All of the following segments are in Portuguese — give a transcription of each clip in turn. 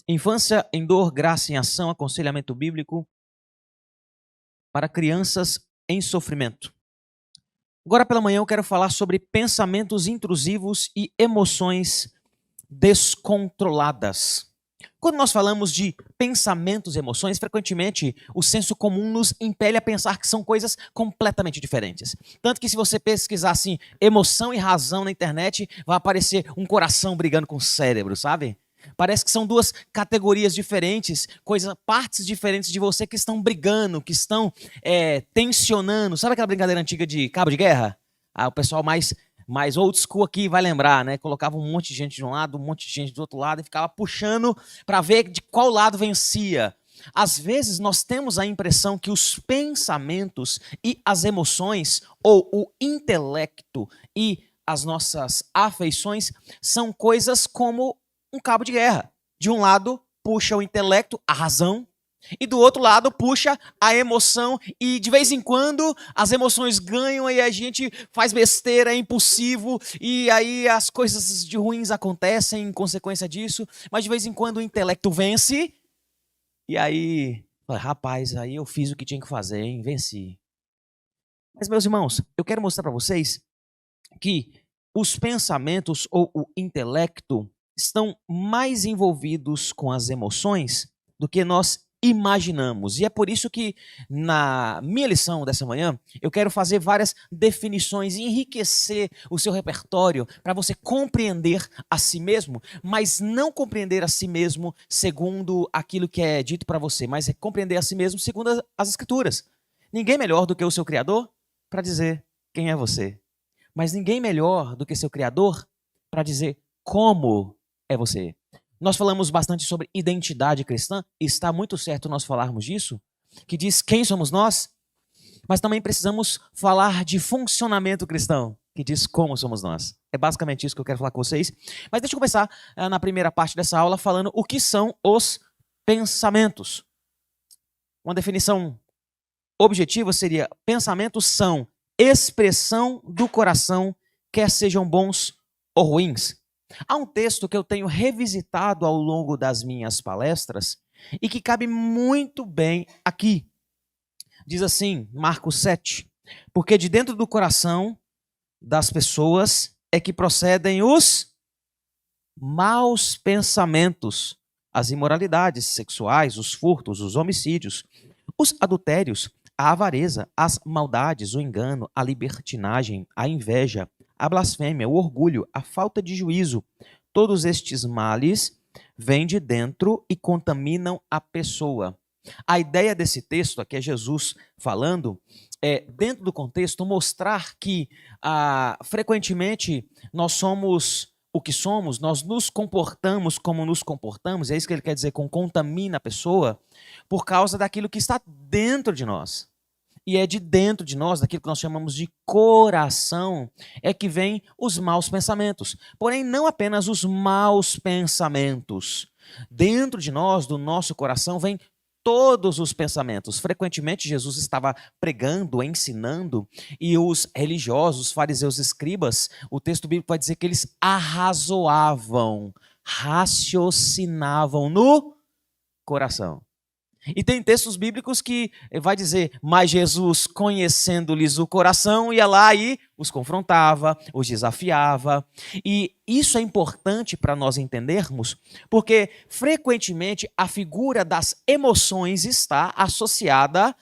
Infância em dor, graça em ação, aconselhamento bíblico para crianças em sofrimento. Agora pela manhã eu quero falar sobre pensamentos intrusivos e emoções descontroladas. Quando nós falamos de pensamentos e emoções, frequentemente o senso comum nos impele a pensar que são coisas completamente diferentes. Tanto que se você pesquisar assim, emoção e razão na internet, vai aparecer um coração brigando com o cérebro, sabe? Parece que são duas categorias diferentes, partes diferentes de você que estão brigando, que estão tensionando. Sabe aquela brincadeira antiga de cabo de guerra? O pessoal mais old school aqui vai lembrar, né? Colocava um monte de gente de um lado, um monte de gente do outro lado e ficava puxando para ver de qual lado vencia. Às vezes nós temos a impressão que os pensamentos e as emoções, ou o intelecto e as nossas afeições, são coisas como um cabo de guerra. De um lado puxa o intelecto, a razão, e do outro lado puxa a emoção, e de vez em quando as emoções ganham e a gente faz besteira, é impulsivo, e aí as coisas de ruins acontecem em consequência disso, mas de vez em quando o intelecto vence, e aí, rapaz, aí eu fiz o que tinha que fazer, hein? Venci. Mas meus irmãos, eu quero mostrar para vocês que os pensamentos ou o intelecto estão mais envolvidos com as emoções do que nós imaginamos. E é por isso que na minha lição dessa manhã eu quero fazer várias definições e enriquecer o seu repertório para você compreender a si mesmo, mas não compreender a si mesmo segundo aquilo que é dito para você, mas é compreender a si mesmo segundo as Escrituras. Ninguém melhor do que o seu Criador para dizer quem é você. Mas ninguém melhor do que seu Criador para dizer como é você. Nós falamos bastante sobre identidade cristã, e está muito certo nós falarmos disso, que diz quem somos nós, mas também precisamos falar de funcionamento cristão, que diz como somos nós. É basicamente isso que eu quero falar com vocês. Mas deixa eu começar na primeira parte dessa aula falando o que são os pensamentos. Uma definição objetiva seria: pensamentos são expressão do coração, quer sejam bons ou ruins. Há um texto que eu tenho revisitado ao longo das minhas palestras e que cabe muito bem aqui. Diz assim, Marcos 7, porque de dentro do coração das pessoas é que procedem os maus pensamentos, as imoralidades sexuais, os furtos, os homicídios, os adultérios, a avareza, as maldades, o engano, a libertinagem, a inveja, a blasfêmia, o orgulho, a falta de juízo. Todos estes males vêm de dentro e contaminam a pessoa. A ideia desse texto aqui é Jesus falando, dentro do contexto, mostrar que frequentemente nós somos o que somos, nós nos comportamos como nos comportamos, é isso que ele quer dizer com contamina a pessoa, por causa daquilo que está dentro de nós. E é de dentro de nós, daquilo que nós chamamos de coração, é que vêm os maus pensamentos. Porém, não apenas os maus pensamentos. Dentro de nós, do nosso coração, vêm todos os pensamentos. Frequentemente, Jesus estava pregando, ensinando, e os religiosos, os fariseus, escribas, o texto bíblico vai dizer que eles arrazoavam, raciocinavam no coração. E tem textos bíblicos que vai dizer, mas Jesus, conhecendo-lhes o coração, ia lá e os confrontava, os desafiava. E isso é importante para nós entendermos, porque frequentemente a figura das emoções está associada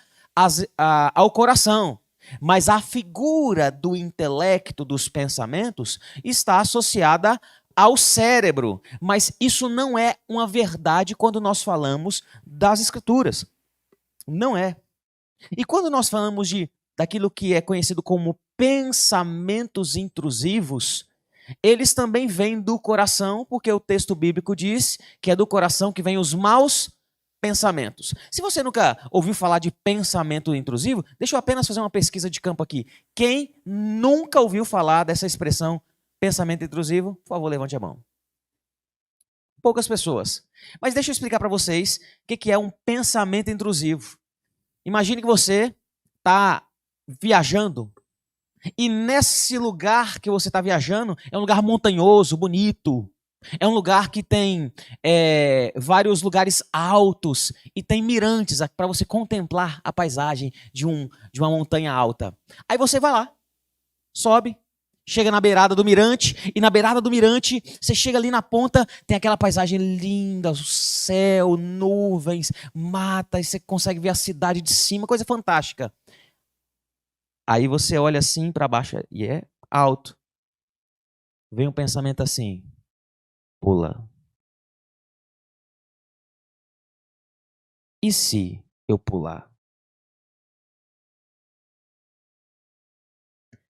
ao coração, mas a figura do intelecto, dos pensamentos, está associada ao cérebro, mas isso não é uma verdade quando nós falamos das Escrituras. Não é. E quando nós falamos daquilo que é conhecido como pensamentos intrusivos, eles também vêm do coração, porque o texto bíblico diz que é do coração que vêm os maus pensamentos. Se você nunca ouviu falar de pensamento intrusivo, deixa eu apenas fazer uma pesquisa de campo aqui. Quem nunca ouviu falar dessa expressão pensamento intrusivo, por favor, levante a mão. Poucas pessoas. Mas deixa eu explicar para vocês o que é um pensamento intrusivo. Imagine que você está viajando e nesse lugar que você está viajando é um lugar montanhoso, bonito. É um lugar que tem vários lugares altos e tem mirantes para você contemplar a paisagem de uma montanha alta. Aí você vai lá, sobe, chega na beirada do mirante, e na beirada do mirante, você chega ali na ponta, tem aquela paisagem linda, o céu, nuvens, mata, e você consegue ver a cidade de cima, coisa fantástica. Aí você olha assim para baixo e é alto. Vem um pensamento assim: pula. E se eu pular?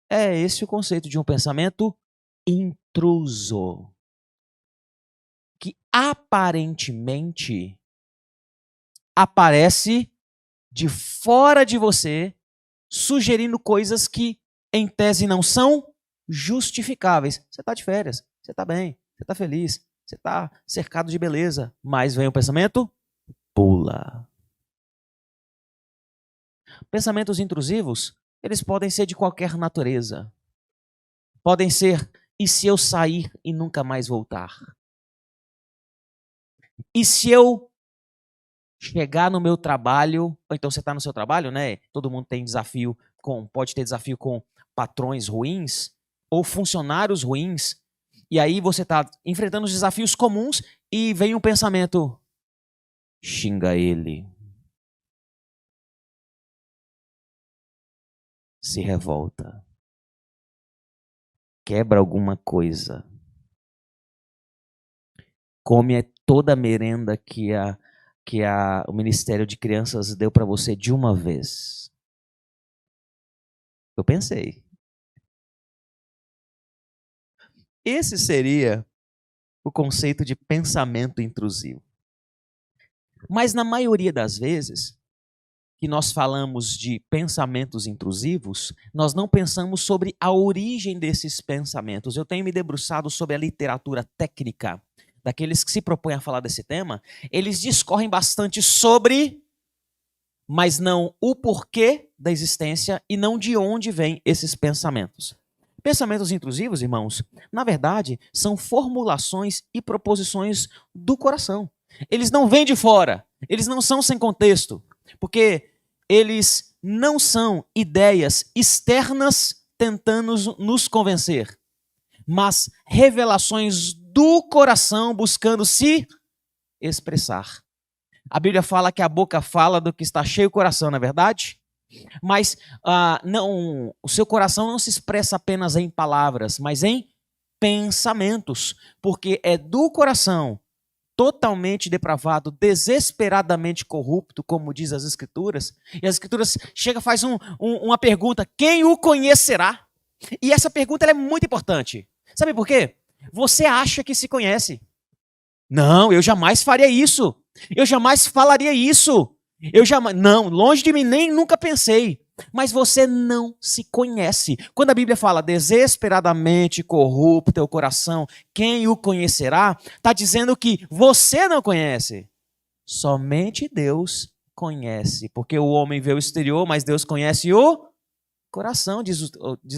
É esse o conceito de um pensamento intruso, que aparentemente aparece de fora de você, sugerindo coisas que, em tese, não são justificáveis. Você está de férias, você está bem, você está feliz, você está cercado de beleza, mas vem o pensamento: pula. Pensamentos intrusivos, eles podem ser de qualquer natureza. Podem ser: e se eu sair e nunca mais voltar? E se eu chegar no meu trabalho, ou então você está no seu trabalho, né? Todo mundo tem desafio pode ter desafio com patrões ruins ou funcionários ruins. E aí você está enfrentando os desafios comuns e vem um pensamento: xinga ele, se revolta, quebra alguma coisa, come toda a merenda que o Ministério de Crianças deu para você de uma vez. Eu pensei. Esse seria o conceito de pensamento intrusivo. Mas na maioria das vezes que nós falamos de pensamentos intrusivos, nós não pensamos sobre a origem desses pensamentos. Eu tenho me debruçado sobre a literatura técnica daqueles que se propõem a falar desse tema. Eles discorrem bastante sobre, mas não o porquê da existência e não de onde vêm esses pensamentos. Pensamentos intrusivos, irmãos, na verdade, são formulações e proposições do coração. Eles não vêm de fora, eles não são sem contexto, porque eles não são ideias externas tentando nos convencer, mas revelações do coração buscando se expressar. A Bíblia fala que a boca fala do que está cheio o coração, não é verdade? Mas não, o seu coração não se expressa apenas em palavras, mas em pensamentos, porque é do coração totalmente depravado, desesperadamente corrupto, como diz as Escrituras, e as Escrituras chega e faz uma pergunta: quem o conhecerá? E essa pergunta é muito importante. Sabe por quê? Você acha que se conhece. Não, eu jamais faria isso. Eu jamais falaria isso. Eu jamais. Não, longe de mim, nem nunca pensei. Mas você não se conhece. Quando a Bíblia fala desesperadamente corrupto o coração, quem o conhecerá? Está dizendo que você não conhece. Somente Deus conhece. Porque o homem vê o exterior, mas Deus conhece o coração, diz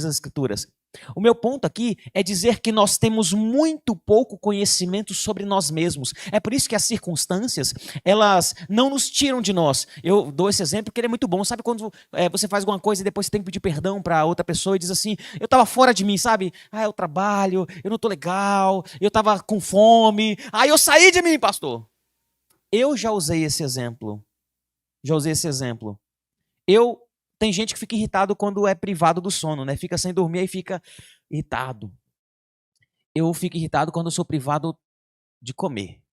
as Escrituras. O meu ponto aqui é dizer que nós temos muito pouco conhecimento sobre nós mesmos. É por isso que as circunstâncias, elas não nos tiram de nós. Eu dou esse exemplo porque ele é muito bom. Sabe quando você faz alguma coisa e depois você tem que pedir perdão para outra pessoa e diz assim: eu estava fora de mim, sabe? Eu trabalho, eu não estou legal, eu estava com fome. Eu saí de mim, pastor. Eu já usei esse exemplo. Tem gente que fica irritado quando é privado do sono, né? Fica sem dormir e fica irritado. Eu fico irritado quando eu sou privado de comer.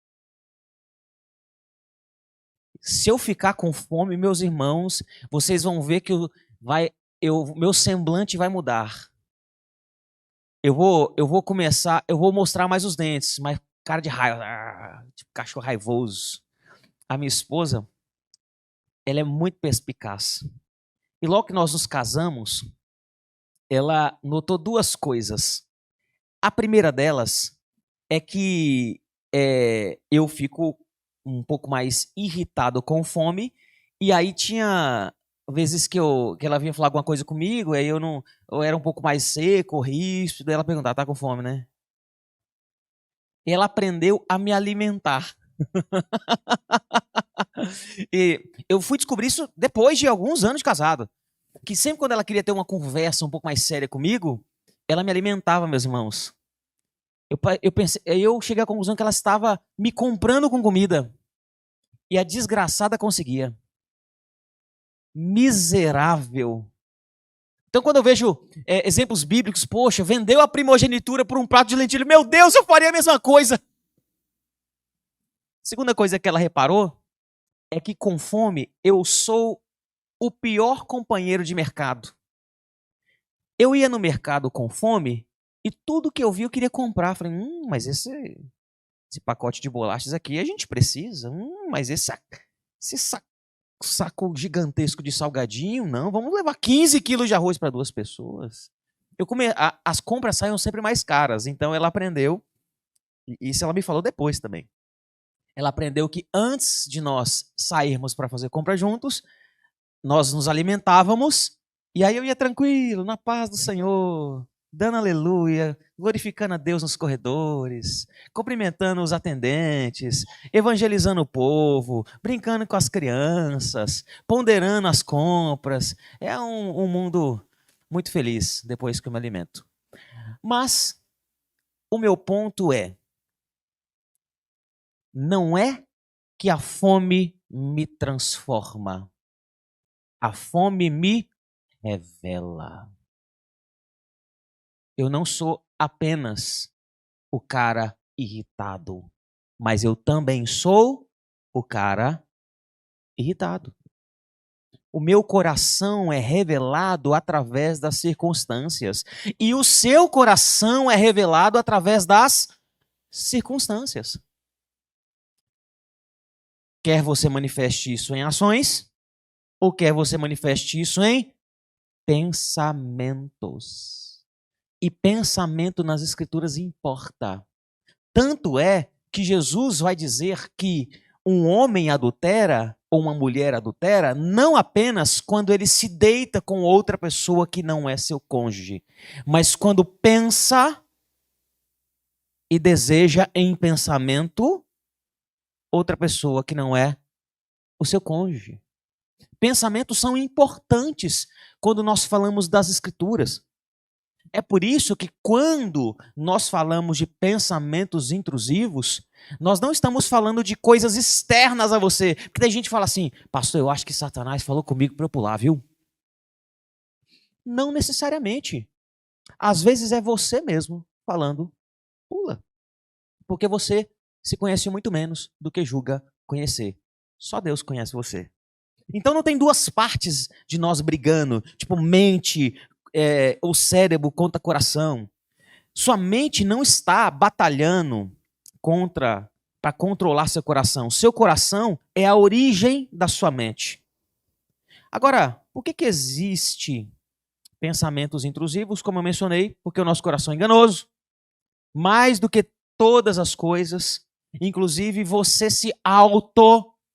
Se eu ficar com fome, meus irmãos, vocês vão ver que meu semblante vai mudar. Eu vou mostrar mais os dentes, mais cara de raiva, tipo cachorro raivoso. A minha esposa, ela é muito perspicaz. E logo que nós nos casamos, ela notou duas coisas. A primeira delas é que eu fico um pouco mais irritado com fome, e aí tinha vezes que ela vinha falar alguma coisa comigo, aí eu era um pouco mais seco, ríspido, daí ela perguntava: tá com fome, né? ela aprendeu a me alimentar. E eu fui descobrir isso depois de alguns anos de casado. Que sempre quando ela queria ter uma conversa um pouco mais séria comigo, ela me alimentava, meus irmãos. Eu cheguei à conclusão que ela estava me comprando com comida. E a desgraçada conseguia. Miserável. Então, quando eu vejo exemplos bíblicos, poxa, vendeu a primogenitura por um prato de lentilha. Meu Deus, eu faria a mesma coisa. Segunda coisa que ela reparou é que com fome eu sou o pior companheiro de mercado. Eu ia no mercado com fome e tudo que eu vi eu queria comprar. Falei, mas esse pacote de bolachas aqui a gente precisa. Mas esse saco gigantesco de salgadinho, não. Vamos levar 15 quilos de arroz para 2 pessoas. As compras saem sempre mais caras. Então ela aprendeu, e isso ela me falou depois também. Ela aprendeu que antes de nós sairmos para fazer compra juntos, nós nos alimentávamos, e aí eu ia tranquilo, na paz do Senhor, dando aleluia, glorificando a Deus nos corredores, cumprimentando os atendentes, evangelizando o povo, brincando com as crianças, ponderando as compras. É um mundo muito feliz depois que eu me alimento. Mas o meu ponto não é que a fome me transforma. A fome me revela. Eu não sou apenas o cara irritado, mas eu também sou o cara irritado. O meu coração é revelado através das circunstâncias. E o seu coração é revelado através das circunstâncias. Quer você manifeste isso em ações, ou quer você manifeste isso em pensamentos. E pensamento nas Escrituras importa. Tanto é que Jesus vai dizer que um homem adultera ou uma mulher adultera não apenas quando ele se deita com outra pessoa que não é seu cônjuge, mas quando pensa e deseja em pensamento outra pessoa que não é o seu cônjuge. Pensamentos são importantes quando nós falamos das Escrituras. É por isso que quando nós falamos de pensamentos intrusivos, nós não estamos falando de coisas externas a você. Porque tem gente que fala assim, pastor, eu acho que Satanás falou comigo para eu pular, viu? Não necessariamente. Às vezes é você mesmo falando, pula. Porque você se conhece muito menos do que julga conhecer. Só Deus conhece você. Então não tem duas partes de nós brigando, tipo mente, o cérebro contra coração. Sua mente não está batalhando para controlar seu coração. Seu coração é a origem da sua mente. Agora, por que existe pensamentos intrusivos? Como eu mencionei, porque o nosso coração é enganoso. Mais do que todas as coisas, inclusive você se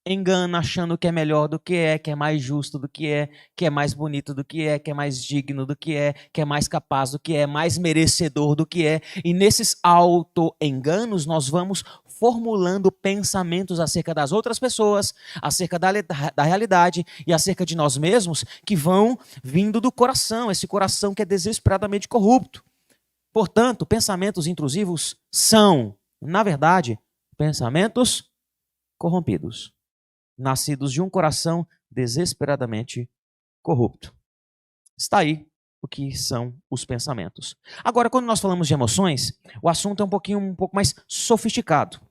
engana achando que é melhor do que é mais justo do que é mais bonito do que é mais digno do que é mais capaz do que é mais merecedor do que é. E nesses auto-enganos nós vamos formulando pensamentos acerca das outras pessoas, acerca da realidade e acerca de nós mesmos que vão vindo do coração, esse coração que é desesperadamente corrupto. Portanto, pensamentos intrusivos são, na verdade, pensamentos corrompidos, nascidos de um coração desesperadamente corrupto. Está aí o que são os pensamentos. Agora, quando nós falamos de emoções, o assunto é um pouco mais sofisticado.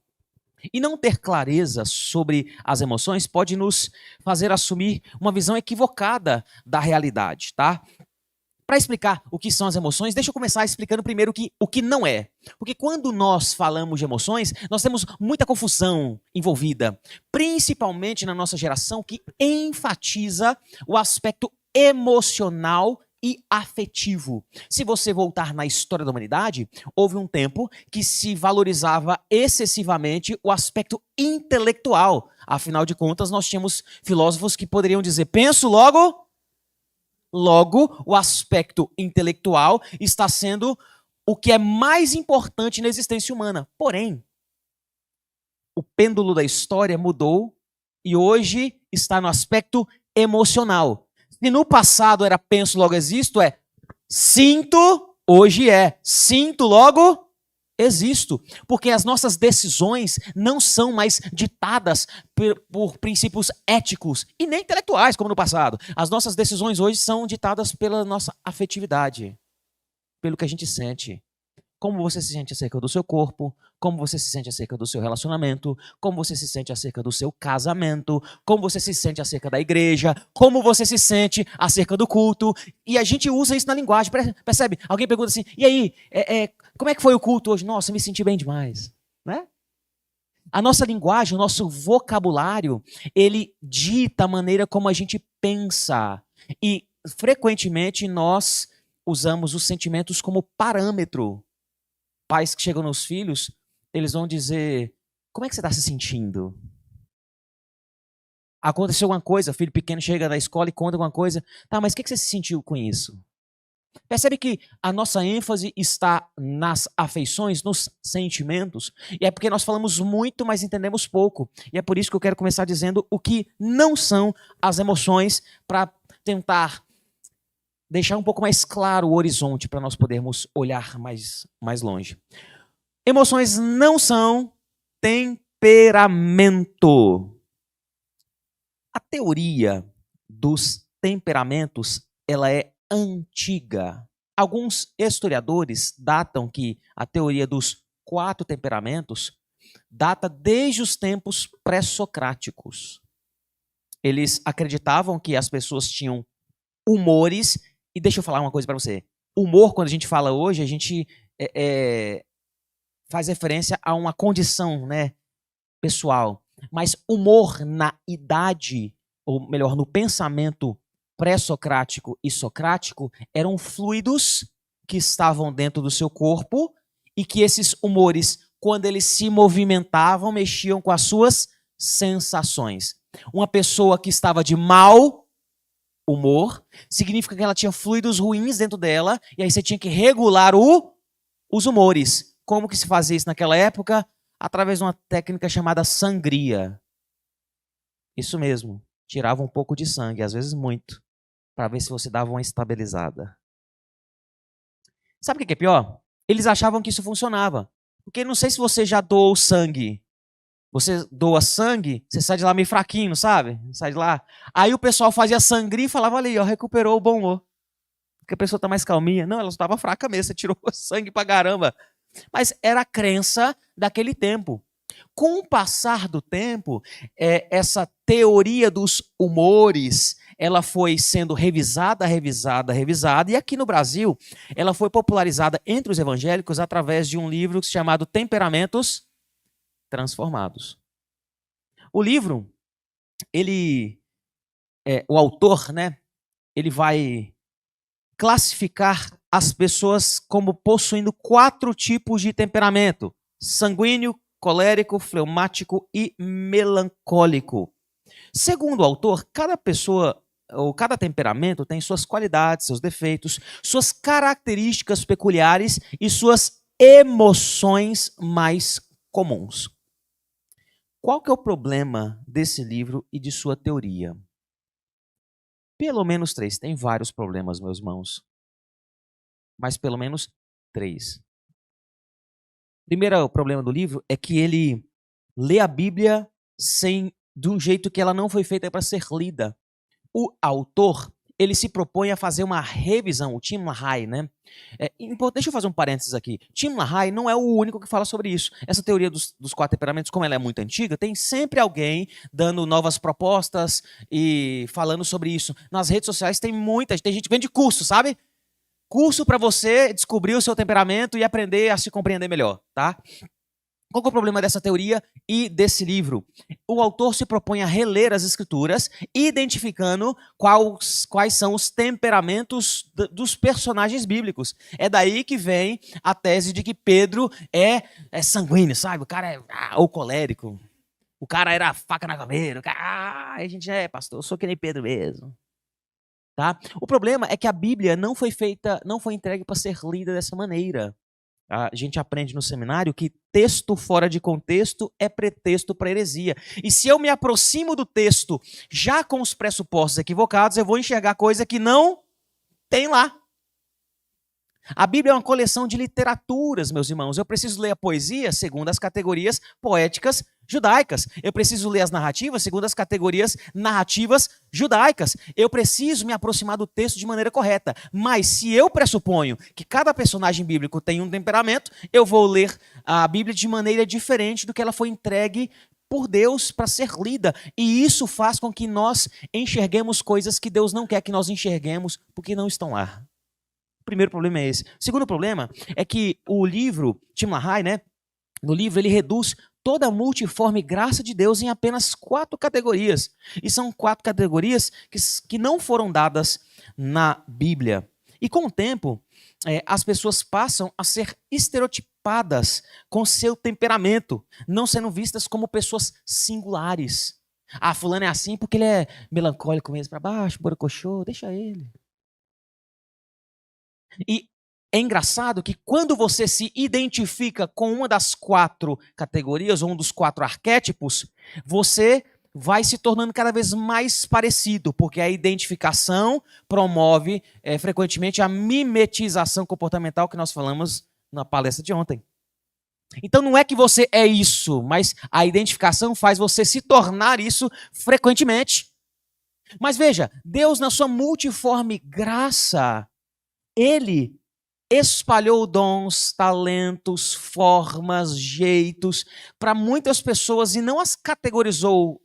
E não ter clareza sobre as emoções pode nos fazer assumir uma visão equivocada da realidade, tá? Para explicar o que são as emoções, deixa eu começar explicando primeiro o que não é. Porque quando nós falamos de emoções, nós temos muita confusão envolvida, principalmente na nossa geração, que enfatiza o aspecto emocional e afetivo. Se você voltar na história da humanidade, houve um tempo que se valorizava excessivamente o aspecto intelectual. Afinal de contas, nós tínhamos filósofos que poderiam dizer, penso, logo... Logo, o aspecto intelectual está sendo o que é mais importante na existência humana. Porém, O pêndulo da história mudou e hoje está no aspecto emocional. Se no passado era penso, logo existo, é sinto, hoje é sinto, logo existo. Porque as nossas decisões não são mais ditadas por princípios éticos e nem intelectuais, como no passado. As nossas decisões hoje são ditadas pela nossa afetividade, pelo que a gente sente. Como você se sente acerca do seu corpo, como você se sente acerca do seu relacionamento, como você se sente acerca do seu casamento, como você se sente acerca da igreja, como você se sente acerca do culto. E a gente usa isso na linguagem, percebe? Alguém pergunta assim, e aí, como é que foi o culto hoje? Nossa, eu me senti bem demais. Né? A nossa linguagem, o nosso vocabulário, ele dita a maneira como a gente pensa. E, frequentemente, nós usamos os sentimentos como parâmetro. Pais que chegam nos filhos, eles vão dizer, como é que você está se sentindo? Aconteceu alguma coisa, o filho pequeno chega da escola e conta alguma coisa, tá, mas o que você se sentiu com isso? Percebe que a nossa ênfase está nas afeições, nos sentimentos, e é porque nós falamos muito, mas entendemos pouco. E é por isso que eu quero começar dizendo o que não são as emoções, para tentar deixar um pouco mais claro o horizonte para nós podermos olhar mais longe. Emoções não são temperamento. A teoria dos temperamentos, ela é antiga. Alguns historiadores datam que a teoria dos 4 temperamentos data desde os tempos pré-socráticos. Eles acreditavam que as pessoas tinham humores. E deixa eu falar uma coisa para você. Humor, quando a gente fala hoje, a gente faz referência a uma condição, né, pessoal. Mas humor na idade, ou melhor, no pensamento pré-socrático e socrático, eram fluidos que estavam dentro do seu corpo e que esses humores, quando eles se movimentavam, mexiam com as suas sensações. Uma pessoa que estava de mau humor significa que ela tinha fluidos ruins dentro dela e aí você tinha que regular os humores. Como que se fazia isso naquela época? Através de uma técnica chamada sangria. Isso mesmo. Tirava um pouco de sangue, às vezes muito, para ver se você dava uma estabilizada. Sabe o que é pior? Eles achavam que isso funcionava. Porque não sei se você já doou sangue. Você doa sangue, você sai de lá meio fraquinho, sabe? Sai de lá. Aí o pessoal fazia sangria e falava ali, ó, recuperou o bom humor. Porque a pessoa tá mais calminha. Não, ela estava fraca mesmo, você tirou sangue pra caramba. Mas era a crença daquele tempo. Com o passar do tempo, essa teoria dos humores, ela foi sendo revisada, e aqui no Brasil, ela foi popularizada entre os evangélicos através de um livro chamado Temperamentos Transformados. O livro, o autor, né, ele vai classificar as pessoas como possuindo 4 tipos de temperamento: sanguíneo, colérico, fleumático e melancólico. Segundo o autor, cada pessoa ou cada temperamento tem suas qualidades, seus defeitos, suas características peculiares e suas emoções mais comuns. Qual que é o problema desse livro e de sua teoria? Pelo menos 3. Tem vários problemas, meus irmãos. Mas pelo menos 3. Primeiro problema do livro é que ele lê a Bíblia de um jeito que ela não foi feita para ser lida. O autor, ele se propõe a fazer uma revisão, o Tim LaHaye, né? Deixa eu fazer um parênteses aqui. Tim LaHaye não é o único que fala sobre isso. Essa teoria dos 4 temperamentos, como ela é muito antiga, tem sempre alguém dando novas propostas e falando sobre isso. Nas redes sociais tem gente que vende curso, sabe? Curso para você descobrir o seu temperamento e aprender a se compreender melhor, tá? Qual que é o problema dessa teoria e desse livro? O autor se propõe a reler as escrituras, identificando quais são os temperamentos dos personagens bíblicos. É daí que vem a tese de que Pedro é sanguíneo, sabe? O cara é ou colérico. O cara era faca na caveira. A gente pastor, eu sou que nem Pedro mesmo. Tá? O problema é que a Bíblia não foi entregue para ser lida dessa maneira. A gente aprende no seminário que texto fora de contexto é pretexto para heresia. E se eu me aproximo do texto já com os pressupostos equivocados, eu vou enxergar coisa que não tem lá. A Bíblia é uma coleção de literaturas, meus irmãos. Eu preciso ler a poesia segundo as categorias poéticas judaicas. Eu preciso ler as narrativas segundo as categorias narrativas judaicas. Eu preciso me aproximar do texto de maneira correta. Mas se eu pressuponho que cada personagem bíblico tem um temperamento, eu vou ler a Bíblia de maneira diferente do que ela foi entregue por Deus para ser lida. E isso faz com que nós enxerguemos coisas que Deus não quer que nós enxerguemos porque não estão lá. O primeiro problema é esse. O segundo problema é que o livro, Tim LaHaye, né? No livro ele reduz toda a multiforme graça de Deus em apenas 4 categorias. E são 4 categorias que não foram dadas na Bíblia. E com o tempo, as pessoas passam a ser estereotipadas com seu temperamento, não sendo vistas como pessoas singulares. Ah, fulano é assim porque ele é melancólico mesmo, para baixo, borocochô, deixa ele. E é engraçado que quando você se identifica com uma das 4 categorias, ou um dos 4 arquétipos, você vai se tornando cada vez mais parecido, porque a identificação promove frequentemente a mimetização comportamental que nós falamos na palestra de ontem. Então não é que você é isso, mas a identificação faz você se tornar isso frequentemente. Mas veja, Deus na sua multiforme graça, Ele espalhou dons, talentos, formas, jeitos para muitas pessoas e não as categorizou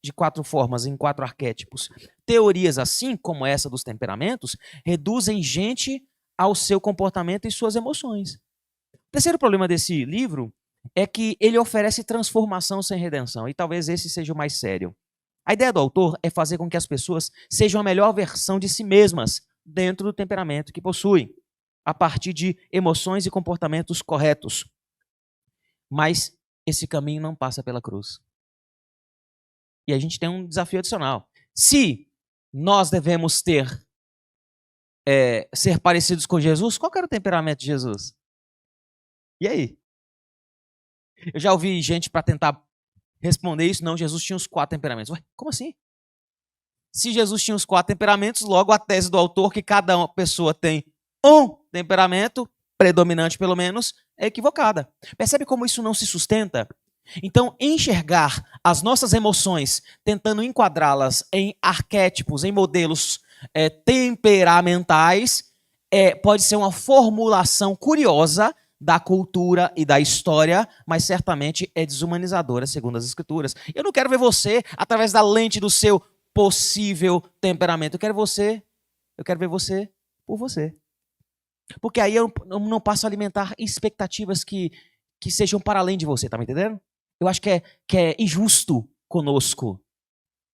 de 4 formas, em 4 arquétipos. Teorias assim, como essa dos temperamentos, reduzem gente ao seu comportamento e suas emoções. O terceiro problema desse livro é que ele oferece transformação sem redenção, e talvez esse seja o mais sério. A ideia do autor é fazer com que as pessoas sejam a melhor versão de si mesmas dentro do temperamento que possuem, a partir de emoções e comportamentos corretos. Mas esse caminho não passa pela cruz. E a gente tem um desafio adicional. Se nós devemos ser parecidos com Jesus, qual era o temperamento de Jesus? E aí? Eu já ouvi gente para tentar responder isso. Não, Jesus tinha os 4 temperamentos. Ué, como assim? Se Jesus tinha os 4 temperamentos, logo a tese do autor que cada pessoa tem um temperamento, predominante pelo menos, é equivocada. Percebe como isso não se sustenta? Então, enxergar as nossas emoções, tentando enquadrá-las em arquétipos, em modelos temperamentais, pode ser uma formulação curiosa da cultura e da história, mas certamente é desumanizadora, segundo as Escrituras. Eu não quero ver você através da lente do seu possível temperamento. Eu quero ver você por você. Porque aí eu não passo a alimentar expectativas que sejam para além de você, tá me entendendo? Eu acho que é injusto conosco.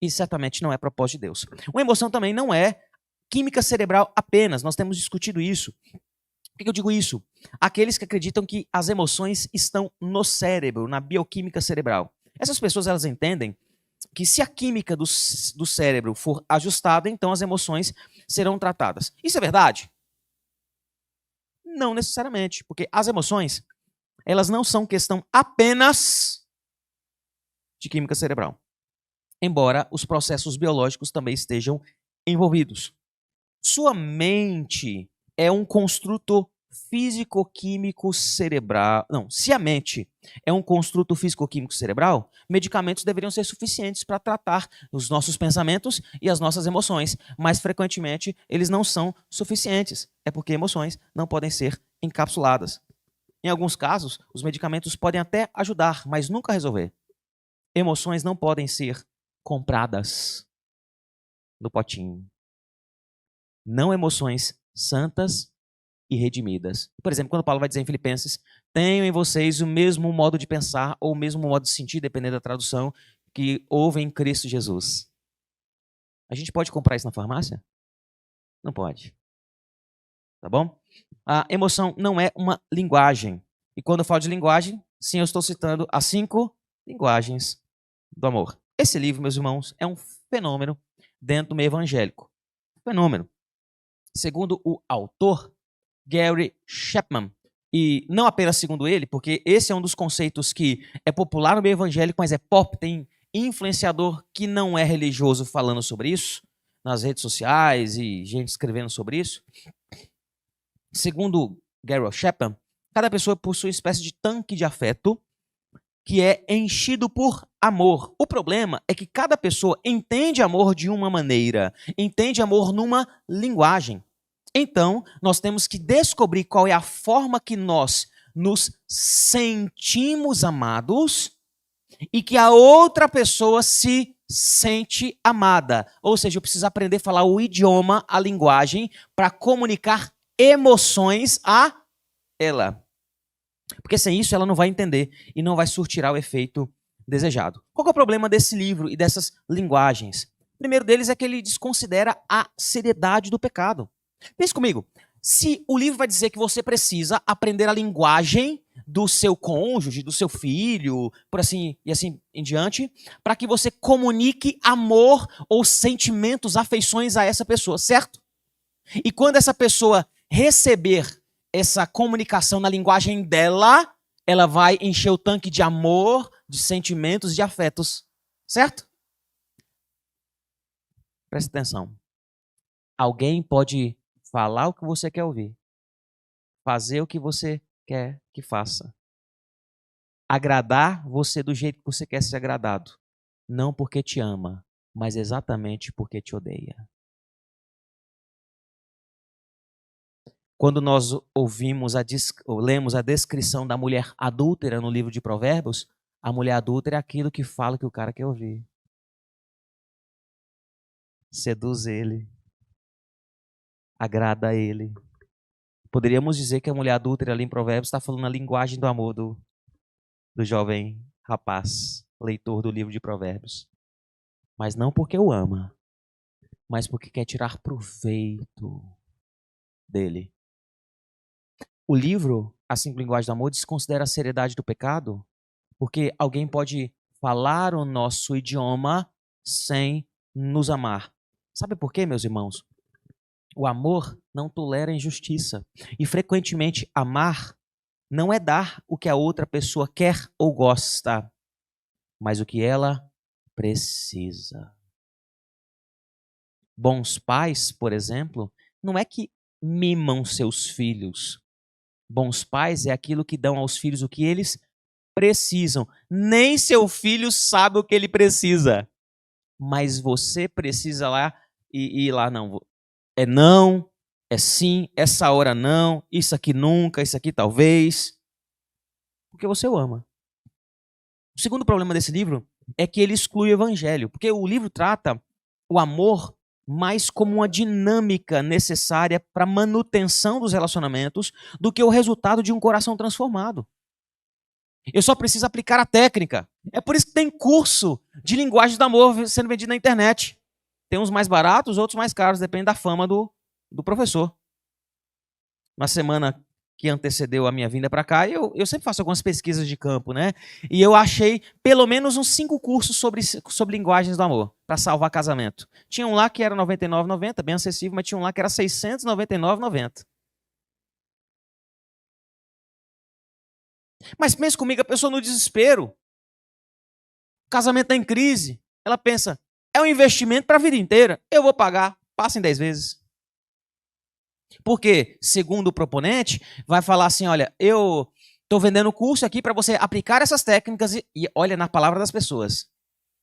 E certamente não é propósito de Deus. Uma emoção também não é química cerebral apenas. Nós temos discutido isso. Por que eu digo isso? Aqueles que acreditam que as emoções estão no cérebro, na bioquímica cerebral. Essas pessoas, elas entendem que se a química do cérebro for ajustada, então as emoções serão tratadas. Isso é verdade? Não necessariamente, porque as emoções, elas não são questão apenas de química cerebral, embora os processos biológicos também estejam envolvidos. Sua mente é um construto físico-químico cerebral. Não, se a mente é um construto físico-químico cerebral, medicamentos deveriam ser suficientes para tratar os nossos pensamentos e as nossas emoções, mas frequentemente eles não são suficientes. É porque emoções não podem ser encapsuladas. Em alguns casos, os medicamentos podem até ajudar, mas nunca resolver. Emoções não podem ser compradas no potinho. Não emoções santas e redimidas. Por exemplo, quando Paulo vai dizer em Filipenses, tenham em vocês o mesmo modo de pensar ou o mesmo modo de sentir, dependendo da tradução, que houve em Cristo Jesus. A gente pode comprar isso na farmácia? Não pode. Tá bom? A emoção não é uma linguagem. E quando eu falo de linguagem, sim, eu estou citando as 5 linguagens do amor. Esse livro, meus irmãos, é um fenômeno dentro do meio evangélico. Fenômeno. Segundo o autor, Gary Chapman, e não apenas segundo ele, porque esse é um dos conceitos que é popular no meio evangélico, mas é pop, tem influenciador que não é religioso falando sobre isso, nas redes sociais e gente escrevendo sobre isso. Segundo Gary Chapman, cada pessoa possui uma espécie de tanque de afeto que é enchido por amor. O problema é que cada pessoa entende amor de uma maneira, entende amor numa linguagem. Então, nós temos que descobrir qual é a forma que nós nos sentimos amados e que a outra pessoa se sente amada. Ou seja, eu preciso aprender a falar o idioma, a linguagem, para comunicar emoções a ela. Porque sem isso ela não vai entender e não vai surtir o efeito desejado. Qual é o problema desse livro e dessas linguagens? O primeiro deles é que ele desconsidera a seriedade do pecado. Pense comigo, se o livro vai dizer que você precisa aprender a linguagem do seu cônjuge, do seu filho, por assim e assim em diante, para que você comunique amor ou sentimentos, afeições a essa pessoa, certo? E quando essa pessoa receber essa comunicação na linguagem dela, ela vai encher o tanque de amor, de sentimentos, de afetos, certo? Presta atenção. Alguém pode falar o que você quer ouvir, fazer o que você quer que faça, agradar você do jeito que você quer ser agradado, não porque te ama, mas exatamente porque te odeia. Quando nós lemos a descrição da mulher adúltera no livro de Provérbios, a mulher adúltera é aquilo que fala que o cara quer ouvir. Seduz ele. Agrada a ele. Poderíamos dizer que a mulher adúltera ali em Provérbios está falando a linguagem do amor do jovem rapaz, leitor do livro de Provérbios. Mas não porque o ama, mas porque quer tirar proveito dele. O livro, A Simples Linguagem do Amor, desconsidera a seriedade do pecado, porque alguém pode falar o nosso idioma sem nos amar. Sabe por quê, meus irmãos? O amor não tolera injustiça. E frequentemente amar não é dar o que a outra pessoa quer ou gosta, mas o que ela precisa. Bons pais, por exemplo, não é que mimam seus filhos. Bons pais é aquilo que dão aos filhos o que eles precisam. Nem seu filho sabe o que ele precisa. Mas você precisa lá e ir lá não. Não, é sim, essa hora não, isso aqui nunca, isso aqui talvez. Porque você o ama. O segundo problema desse livro é que ele exclui o evangelho. Porque o livro trata o amor mais como uma dinâmica necessária para a manutenção dos relacionamentos do que o resultado de um coração transformado. Eu só preciso aplicar a técnica. É por isso que tem curso de linguagem do amor sendo vendido na internet. Tem uns mais baratos, outros mais caros, depende da fama do professor. Na semana que antecedeu a minha vinda para cá, eu sempre faço algumas pesquisas de campo, né? E eu achei pelo menos uns 5 cursos sobre linguagens do amor, para salvar casamento. Tinha um lá que era R$ 99,90, bem acessível, mas tinha um lá que era R$ 699,90. Mas pense comigo, a pessoa no desespero, o casamento está em crise, ela pensa, é um investimento para a vida inteira, eu vou pagar, passa em 10 vezes. Porque, segundo o proponente, vai falar assim, olha, eu estou vendendo o curso aqui para você aplicar essas técnicas e olha na palavra das pessoas,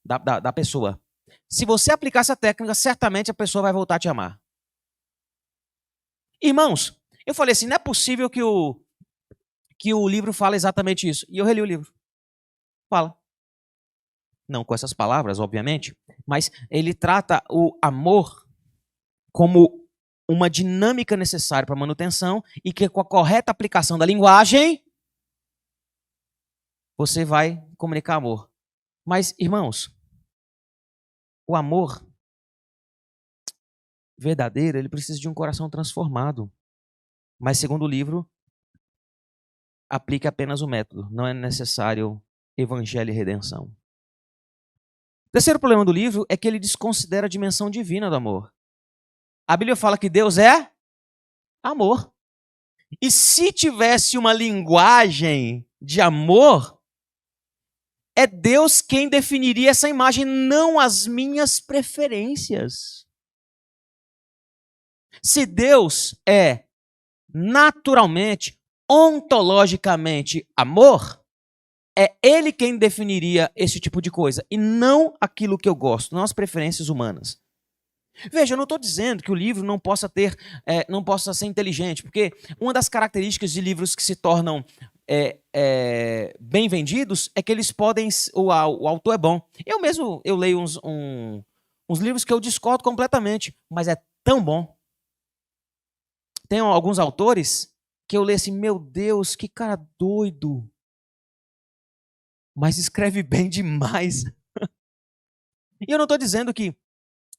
da pessoa. Se você aplicar essa técnica, certamente a pessoa vai voltar a te amar. Irmãos, eu falei assim, não é possível que o livro fala exatamente isso. E eu reli o livro. Fala. Não com essas palavras, obviamente, mas ele trata o amor como uma dinâmica necessária para a manutenção e que com a correta aplicação da linguagem, você vai comunicar amor. Mas, irmãos, o amor verdadeiro, ele precisa de um coração transformado. Mas, segundo o livro, aplique apenas o método. Não é necessário evangelho e redenção. O terceiro problema do livro é que ele desconsidera a dimensão divina do amor. A Bíblia fala que Deus é amor. E se tivesse uma linguagem de amor, é Deus quem definiria essa imagem, não as minhas preferências. Se Deus é naturalmente, ontologicamente amor, é Ele quem definiria esse tipo de coisa, e não aquilo que eu gosto, não as preferências humanas. Veja, eu não estou dizendo que o livro não possa ter, não possa ser inteligente, porque uma das características de livros que se tornam bem vendidos é que eles podem, o autor é bom. Eu leio uns livros que eu discordo completamente, mas é tão bom. Tem alguns autores que eu leio assim, meu Deus, que cara doido, mas escreve bem demais. E eu não estou dizendo que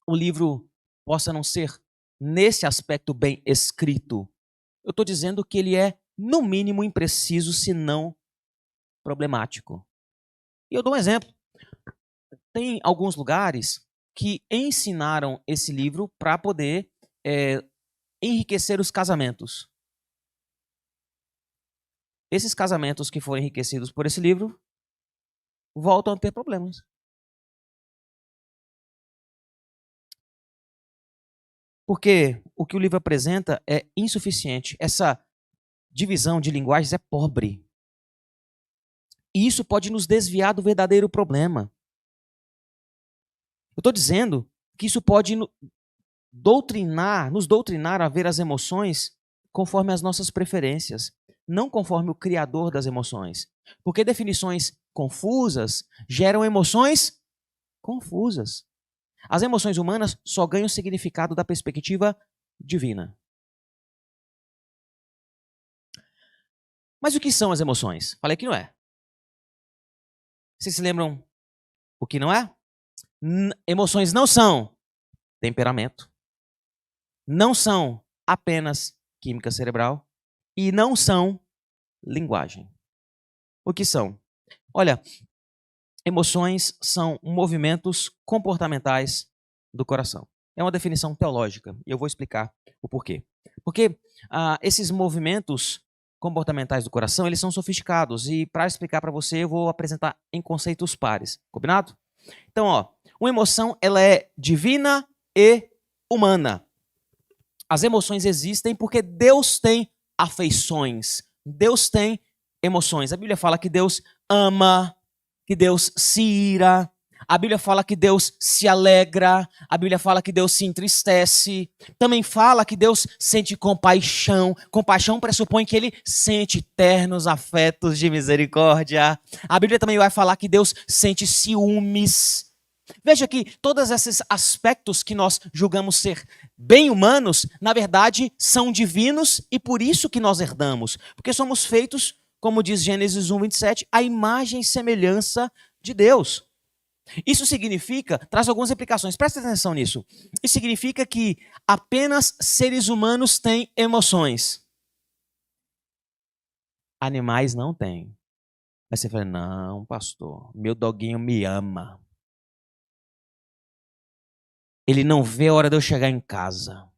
o livro possa não ser, nesse aspecto, bem escrito. Eu estou dizendo que ele é, no mínimo, impreciso, se não problemático. E eu dou um exemplo. Tem alguns lugares que ensinaram esse livro para poder enriquecer os casamentos. Esses casamentos que foram enriquecidos por esse livro voltam a ter problemas. Porque o que o livro apresenta é insuficiente. Essa divisão de linguagens é pobre. E isso pode nos desviar do verdadeiro problema. Eu estou dizendo que isso pode nos doutrinar a ver as emoções conforme as nossas preferências, não conforme o criador das emoções. Porque definições confusas geram emoções confusas. As emoções humanas só ganham significado da perspectiva divina. Mas o que são as emoções? Falei que não é. Vocês se lembram o que não é? Emoções não são temperamento, não são apenas química cerebral e não são linguagem. O que são? Olha, emoções são movimentos comportamentais do coração. É uma definição teológica e eu vou explicar o porquê. Porque esses movimentos comportamentais do coração, eles são sofisticados e para explicar para você eu vou apresentar em conceitos pares. Combinado? Então, uma emoção ela é divina e humana. As emoções existem porque Deus tem afeições. Deus tem emoções. A Bíblia fala que Deus ama, que Deus se ira. A Bíblia fala que Deus se alegra. A Bíblia fala que Deus se entristece. Também fala que Deus sente compaixão. Compaixão pressupõe que Ele sente ternos afetos de misericórdia. A Bíblia também vai falar que Deus sente ciúmes. Veja que todos esses aspectos que nós julgamos ser bem humanos, na verdade, são divinos e por isso que nós herdamos. Porque somos feitos, como diz Gênesis 1:27, à imagem e semelhança de Deus. Isso significa, traz algumas implicações, presta atenção nisso. Isso significa que apenas seres humanos têm emoções. Animais não têm. Aí você fala, não, pastor, meu doguinho me ama. Ele não vê a hora de eu chegar em casa.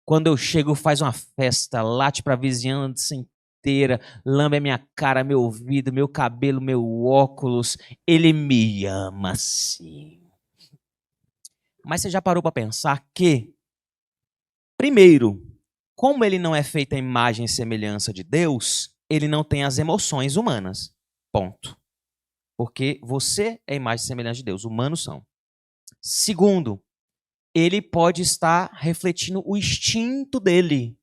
Quando eu chego, faz uma festa, late para a vizinhança inteira, lambe a minha cara, meu ouvido, meu cabelo, meu óculos. Ele me ama sim. Mas você já parou para pensar que, primeiro, como ele não é feito à imagem e semelhança de Deus, ele não tem as emoções humanas. Ponto. Porque você é a imagem e semelhança de Deus, humanos são. Segundo, ele pode estar refletindo o instinto dele.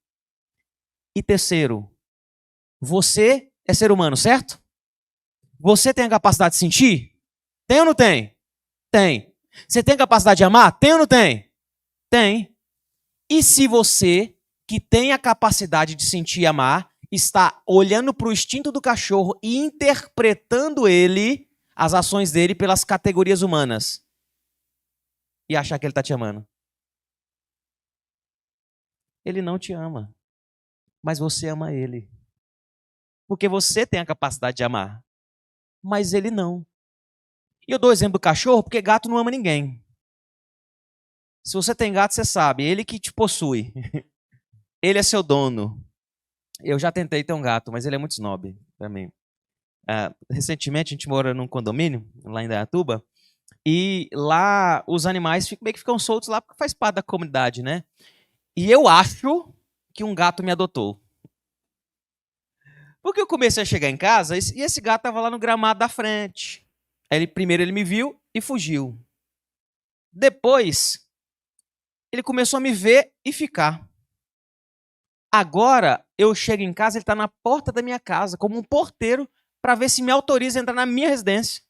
E terceiro, você é ser humano, certo? Você tem a capacidade de sentir? Tem ou não tem? Tem. Você tem a capacidade de amar? Tem ou não tem? Tem. E se você, que tem a capacidade de sentir e amar, está olhando para o instinto do cachorro e interpretando ele, as ações dele, pelas categorias humanas, e achar que ele está te amando? Ele não te ama, mas você ama ele. Porque você tem a capacidade de amar, mas ele não. E eu dou o exemplo do cachorro porque gato não ama ninguém. Se você tem gato, você sabe, ele que te possui. Ele é seu dono. Eu já tentei ter um gato, mas ele é muito snob pra mim. Recentemente a gente mora num condomínio, lá em Dayatuba, e lá os animais meio que ficam soltos lá porque faz parte da comunidade, né? E eu acho que um gato me adotou. Porque eu comecei a chegar em casa e esse gato tava lá no gramado da frente. Aí primeiro ele me viu e fugiu. Depois, ele começou a me ver e ficar. Agora, eu chego em casa, ele está na porta da minha casa, como um porteiro, para ver se me autoriza a entrar na minha residência.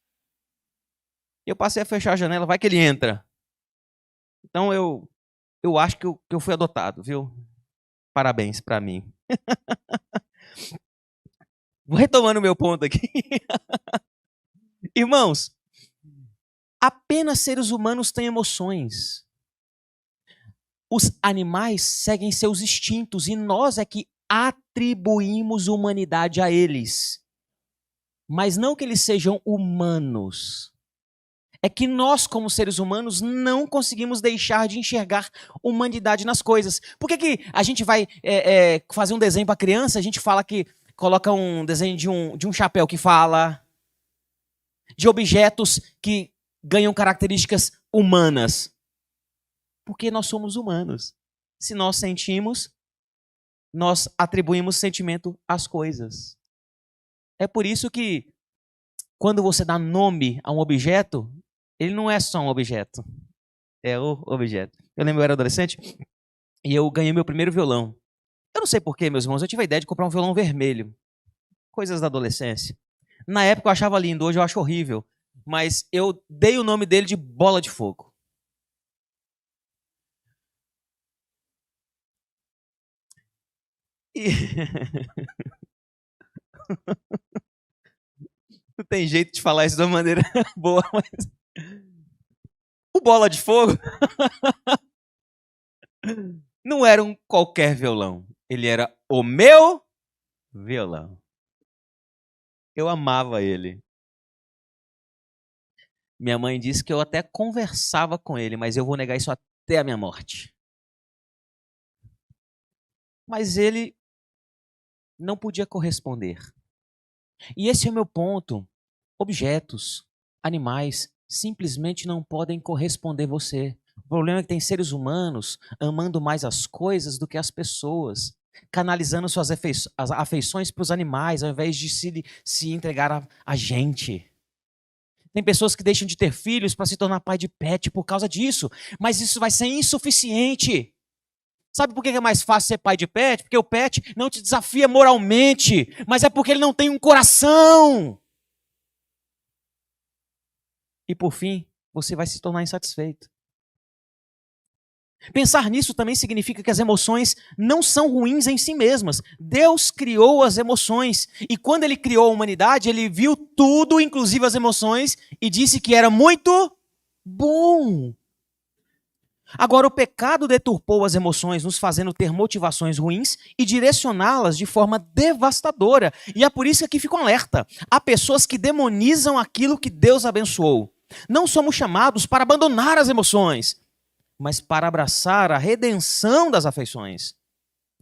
Eu passei a fechar a janela, vai que ele entra. Então, eu acho que eu fui adotado, viu? Parabéns para mim. Retomando o meu ponto aqui. Irmãos, apenas seres humanos têm emoções. Os animais seguem seus instintos e nós é que atribuímos humanidade a eles. Mas não que eles sejam humanos. É que nós, como seres humanos, não conseguimos deixar de enxergar humanidade nas coisas. Por que a gente vai fazer um desenho para criança, a gente fala que coloca um desenho de um chapéu que fala, de objetos que ganham características humanas? Porque nós somos humanos. Se nós sentimos, nós atribuímos sentimento às coisas. É por isso que, quando você dá nome a um objeto, ele não é só um objeto. É o objeto. Eu lembro que eu era adolescente e eu ganhei meu primeiro violão. Eu não sei porquê, meus irmãos, eu tive a ideia de comprar um violão vermelho. Coisas da adolescência. Na época eu achava lindo, hoje eu acho horrível. Mas eu dei o nome dele de Bola de Fogo. E... não tem jeito de falar isso de uma maneira boa, mas... o Bola de Fogo não era um qualquer violão. Ele era o meu violão. Eu amava ele. Minha mãe disse que eu até conversava com ele, mas eu vou negar isso até a minha morte. Mas ele não podia corresponder. E esse é o meu ponto. Objetos, animais, simplesmente não podem corresponder você. O problema é que tem seres humanos amando mais as coisas do que as pessoas, canalizando suas afeições para os animais, ao invés de se entregar a gente. Tem pessoas que deixam de ter filhos para se tornar pai de pet por causa disso, mas isso vai ser insuficiente. Sabe por que é mais fácil ser pai de pet? Porque o pet não te desafia moralmente, mas é porque ele não tem um coração. E por fim, você vai se tornar insatisfeito. Pensar nisso também significa que as emoções não são ruins em si mesmas. Deus criou as emoções. E quando ele criou a humanidade, ele viu tudo, inclusive as emoções, e disse que era muito bom. Agora, o pecado deturpou as emoções, nos fazendo ter motivações ruins e direcioná-las de forma devastadora. E é por isso que aqui fica um alerta. Há pessoas que demonizam aquilo que Deus abençoou. Não somos chamados para abandonar as emoções, mas para abraçar a redenção das afeições.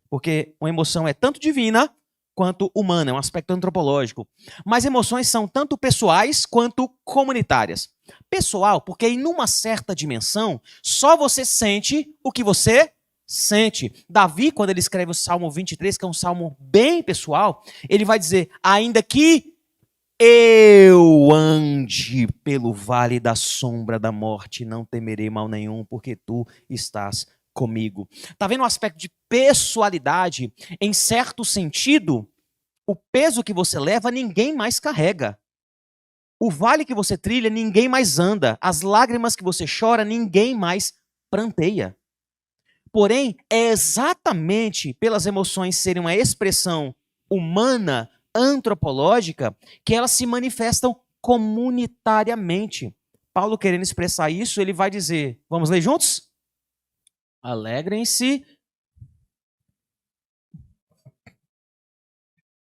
Porque uma emoção é tanto divina quanto humana, é um aspecto antropológico. Mas emoções são tanto pessoais quanto comunitárias. Pessoal, porque em uma certa dimensão, só você sente o que você sente. Davi, quando ele escreve o Salmo 23, que é um salmo bem pessoal, ele vai dizer, ainda que eu ande pelo vale da sombra da morte, não temerei mal nenhum, porque tu estás comigo. Tá vendo o aspecto de pessoalidade? Em certo sentido, o peso que você leva, ninguém mais carrega. O vale que você trilha, ninguém mais anda. As lágrimas que você chora, ninguém mais pranteia. Porém, é exatamente pelas emoções serem uma expressão humana, antropológica, que elas se manifestam comunitariamente. Paulo, querendo expressar isso, ele vai dizer, vamos ler juntos? Alegrem-se.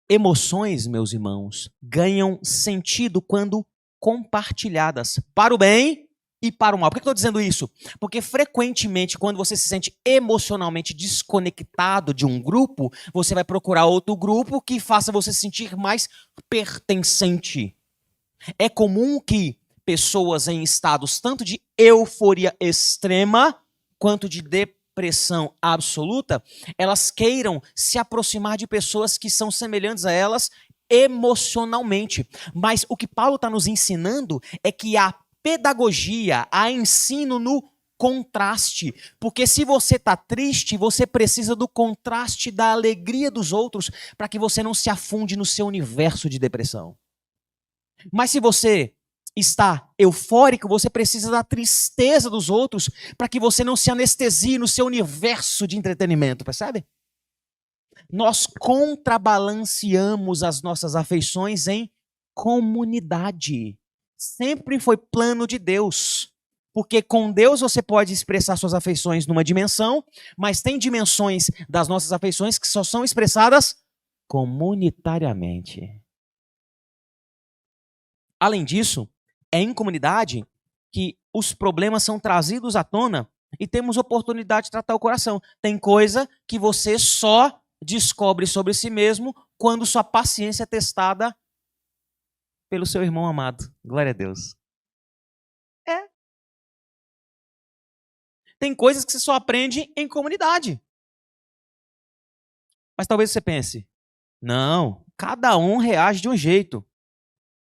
Emoções, meus irmãos, ganham sentido quando compartilhadas para o bem e para o mal. Por que eu estou dizendo isso? Porque frequentemente, quando você se sente emocionalmente desconectado de um grupo, você vai procurar outro grupo que faça você se sentir mais pertencente. É comum que pessoas em estados tanto de euforia extrema quanto de depressão absoluta, elas queiram se aproximar de pessoas que são semelhantes a elas emocionalmente. Mas o que Paulo está nos ensinando é que há pedagogia, há ensino no contraste. Porque se você está triste, você precisa do contraste da alegria dos outros para que você não se afunde no seu universo de depressão. Mas se você está eufórico, você precisa da tristeza dos outros para que você não se anestesie no seu universo de entretenimento, percebe? Nós contrabalanceamos as nossas afeições em comunidade. Sempre foi plano de Deus. Porque com Deus você pode expressar suas afeições numa dimensão, mas tem dimensões das nossas afeições que só são expressadas comunitariamente. Além disso, é em comunidade que os problemas são trazidos à tona e temos oportunidade de tratar o coração. Tem coisa que você só descobre sobre si mesmo quando sua paciência é testada pelo seu irmão amado. Glória a Deus. É. Tem coisas que você só aprende em comunidade. Mas talvez você pense, não, cada um reage de um jeito.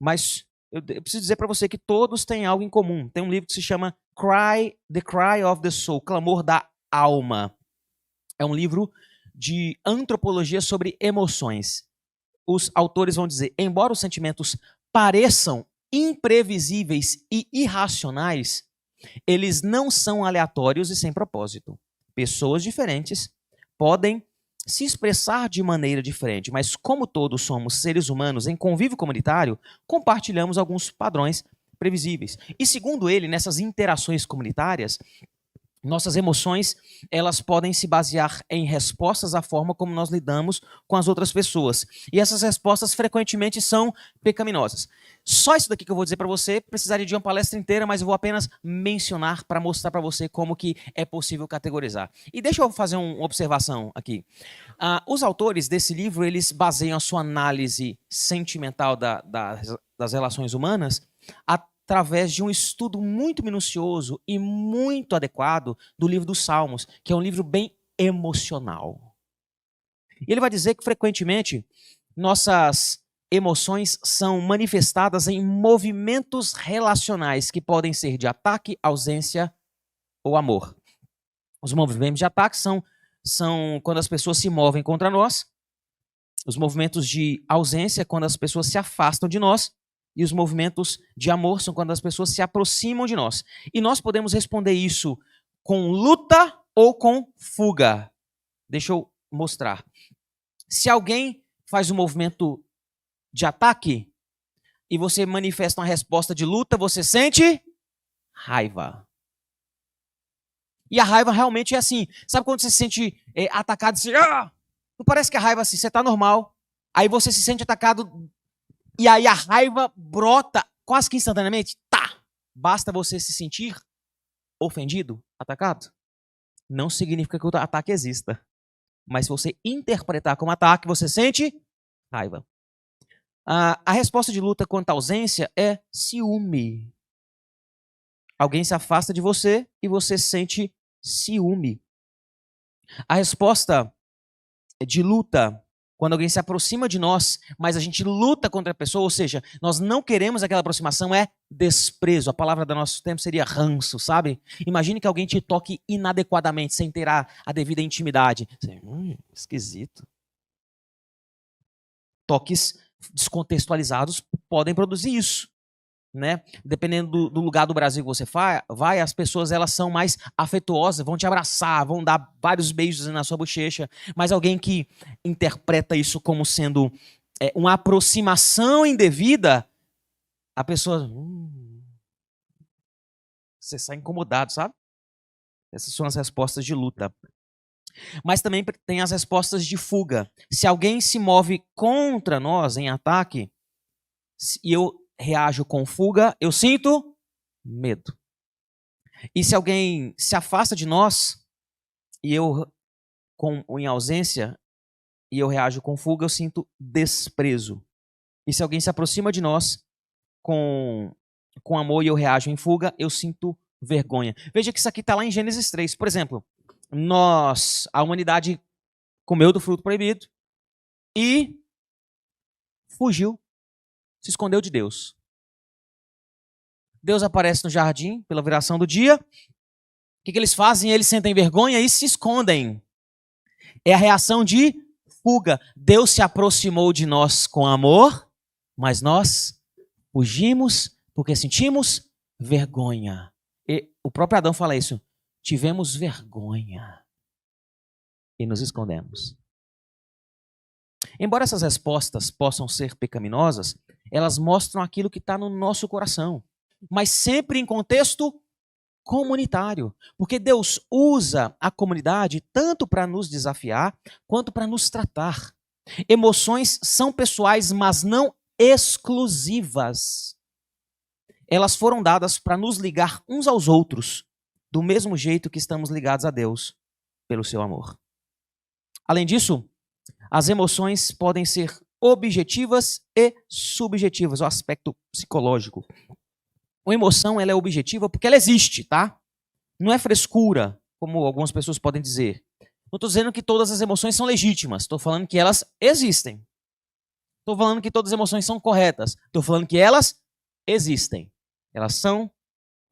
Mas eu preciso dizer para você que todos têm algo em comum. Tem um livro que se chama The Cry of the Soul, Clamor da Alma. É um livro de antropologia sobre emoções. Os autores vão dizer, embora os sentimentos pareçam imprevisíveis e irracionais, eles não são aleatórios e sem propósito. Pessoas diferentes podem se expressar de maneira diferente, mas como todos somos seres humanos em convívio comunitário, compartilhamos alguns padrões previsíveis. E segundo ele, nessas interações comunitárias, nossas emoções, elas podem se basear em respostas à forma como nós lidamos com as outras pessoas. E essas respostas frequentemente são pecaminosas. Só isso daqui que eu vou dizer para você, precisaria de uma palestra inteira, mas eu vou apenas mencionar para mostrar para você como que é possível categorizar. E deixa eu fazer uma observação aqui. Os autores desse livro, eles baseiam a sua análise sentimental das relações humanas através de um estudo muito minucioso e muito adequado do livro dos Salmos, que é um livro bem emocional. E ele vai dizer que, frequentemente, nossas emoções são manifestadas em movimentos relacionais que podem ser de ataque, ausência ou amor. Os movimentos de ataque são quando as pessoas se movem contra nós, os movimentos de ausência quando as pessoas se afastam de nós, e os movimentos de amor são quando as pessoas se aproximam de nós. E nós podemos responder isso com luta ou com fuga. Deixa eu mostrar. Se alguém faz um movimento de ataque e você manifesta uma resposta de luta, você sente raiva. E a raiva realmente é assim. Sabe quando você se sente atacado? Você, não parece que a raiva assim, você está normal. Aí você se sente atacado e aí a raiva brota quase que instantaneamente. Tá! Basta você se sentir ofendido, atacado. Não significa que o ataque exista. Mas se você interpretar como ataque, você sente raiva. A resposta de luta quanto à ausência é ciúme. Alguém se afasta de você e você sente ciúme. A resposta de luta quando alguém se aproxima de nós, mas a gente luta contra a pessoa, ou seja, nós não queremos aquela aproximação, é desprezo. A palavra do nosso tempo seria ranço, sabe? Imagine que alguém te toque inadequadamente, sem ter a devida intimidade. Você, esquisito. Toques descontextualizados podem produzir isso, né? Dependendo do lugar do Brasil que você vai, as pessoas elas são mais afetuosas, vão te abraçar, vão dar vários beijos na sua bochecha, mas alguém que interpreta isso como sendo uma aproximação indevida, a pessoa você sai incomodado, sabe? Essas são as respostas de luta. Mas também tem as respostas de fuga. Se alguém se move contra nós em ataque e eu reajo com fuga, eu sinto medo. E se alguém se afasta de nós, e eu em ausência, e eu reajo com fuga, eu sinto desprezo. E se alguém se aproxima de nós com amor e eu reajo em fuga, eu sinto vergonha. Veja que isso aqui está lá em Gênesis 3. Por exemplo, a humanidade comeu do fruto proibido e fugiu, se escondeu de Deus. Deus aparece no jardim pela viração do dia. O que eles fazem? Eles sentem vergonha e se escondem. É a reação de fuga. Deus se aproximou de nós com amor, mas nós fugimos porque sentimos vergonha. E o próprio Adão fala isso. Tivemos vergonha e nos escondemos. Embora essas respostas possam ser pecaminosas, elas mostram aquilo que está no nosso coração, mas sempre em contexto comunitário, porque Deus usa a comunidade tanto para nos desafiar quanto para nos tratar. Emoções são pessoais, mas não exclusivas. Elas foram dadas para nos ligar uns aos outros, do mesmo jeito que estamos ligados a Deus, pelo seu amor. Além disso, as emoções podem ser objetivas e subjetivas, o aspecto psicológico. A emoção ela é objetiva porque ela existe, tá? Não é frescura, como algumas pessoas podem dizer. Não estou dizendo que todas as emoções são legítimas, estou falando que elas existem. Estou falando que todas as emoções são corretas, estou falando que elas existem. Elas são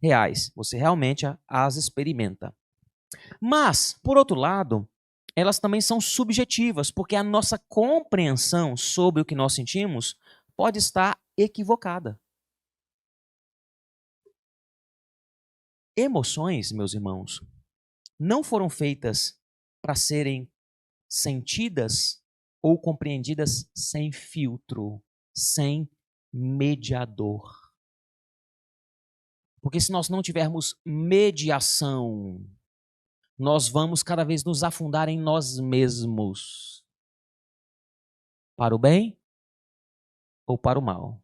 reais, você realmente as experimenta. Mas, por outro lado, elas também são subjetivas, porque a nossa compreensão sobre o que nós sentimos pode estar equivocada. Emoções, meus irmãos, não foram feitas para serem sentidas ou compreendidas sem filtro, sem mediador. Porque se nós não tivermos mediação, nós vamos cada vez nos afundar em nós mesmos. Para o bem ou para o mal.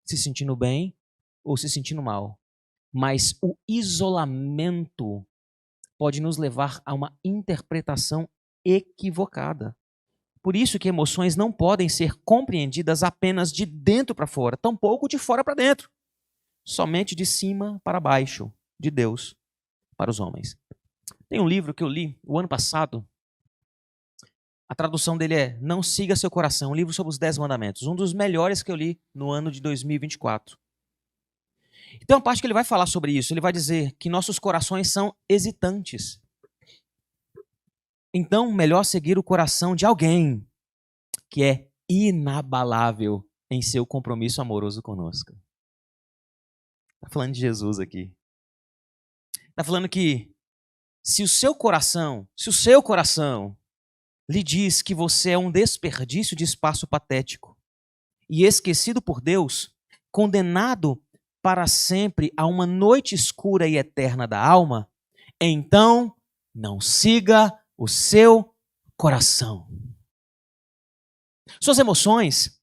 Se sentindo bem ou se sentindo mal. Mas o isolamento pode nos levar a uma interpretação equivocada. Por isso que emoções não podem ser compreendidas apenas de dentro para fora, tampouco de fora para dentro. Somente de cima para baixo, de Deus para os homens. Tem um livro que eu li o ano passado. A tradução dele é Não Siga Seu Coração, um livro sobre os 10 mandamentos. Um dos melhores que eu li no ano de 2024. Então, a parte que ele vai falar sobre isso, ele vai dizer que nossos corações são hesitantes. Então, melhor seguir o coração de alguém que é inabalável em seu compromisso amoroso conosco. Está falando de Jesus aqui. Está falando que se o seu coração lhe diz que você é um desperdício de espaço patético e esquecido por Deus, condenado para sempre a uma noite escura e eterna da alma, então não siga o seu coração. Suas emoções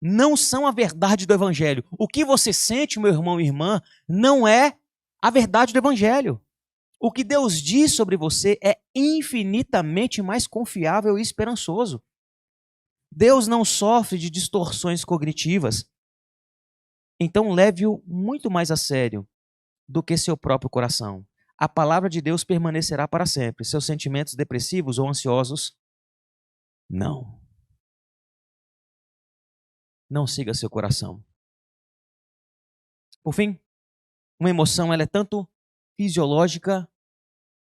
não são a verdade do Evangelho. O que você sente, meu irmão e irmã, não é a verdade do Evangelho. O que Deus diz sobre você é infinitamente mais confiável e esperançoso. Deus não sofre de distorções cognitivas. Então leve-o muito mais a sério do que seu próprio coração. A palavra de Deus permanecerá para sempre. Seus sentimentos depressivos ou ansiosos, não. Não siga seu coração. Por fim, uma emoção ela é tanto fisiológica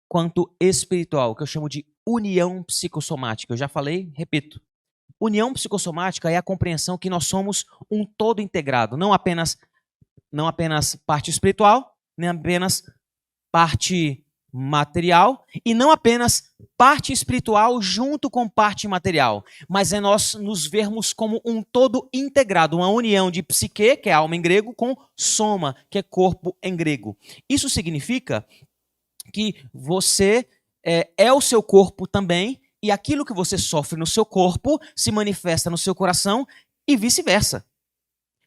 quanto espiritual, que eu chamo de união psicossomática. Eu já falei, repito. União psicossomática é a compreensão que nós somos um todo integrado, não apenas parte espiritual, nem apenas parte material e não apenas parte espiritual junto com parte material, mas é nós nos vermos como um todo integrado, uma união de psique, que é alma em grego, com soma, que é corpo em grego. Isso significa que você é o seu corpo também, e aquilo que você sofre no seu corpo se manifesta no seu coração e vice-versa.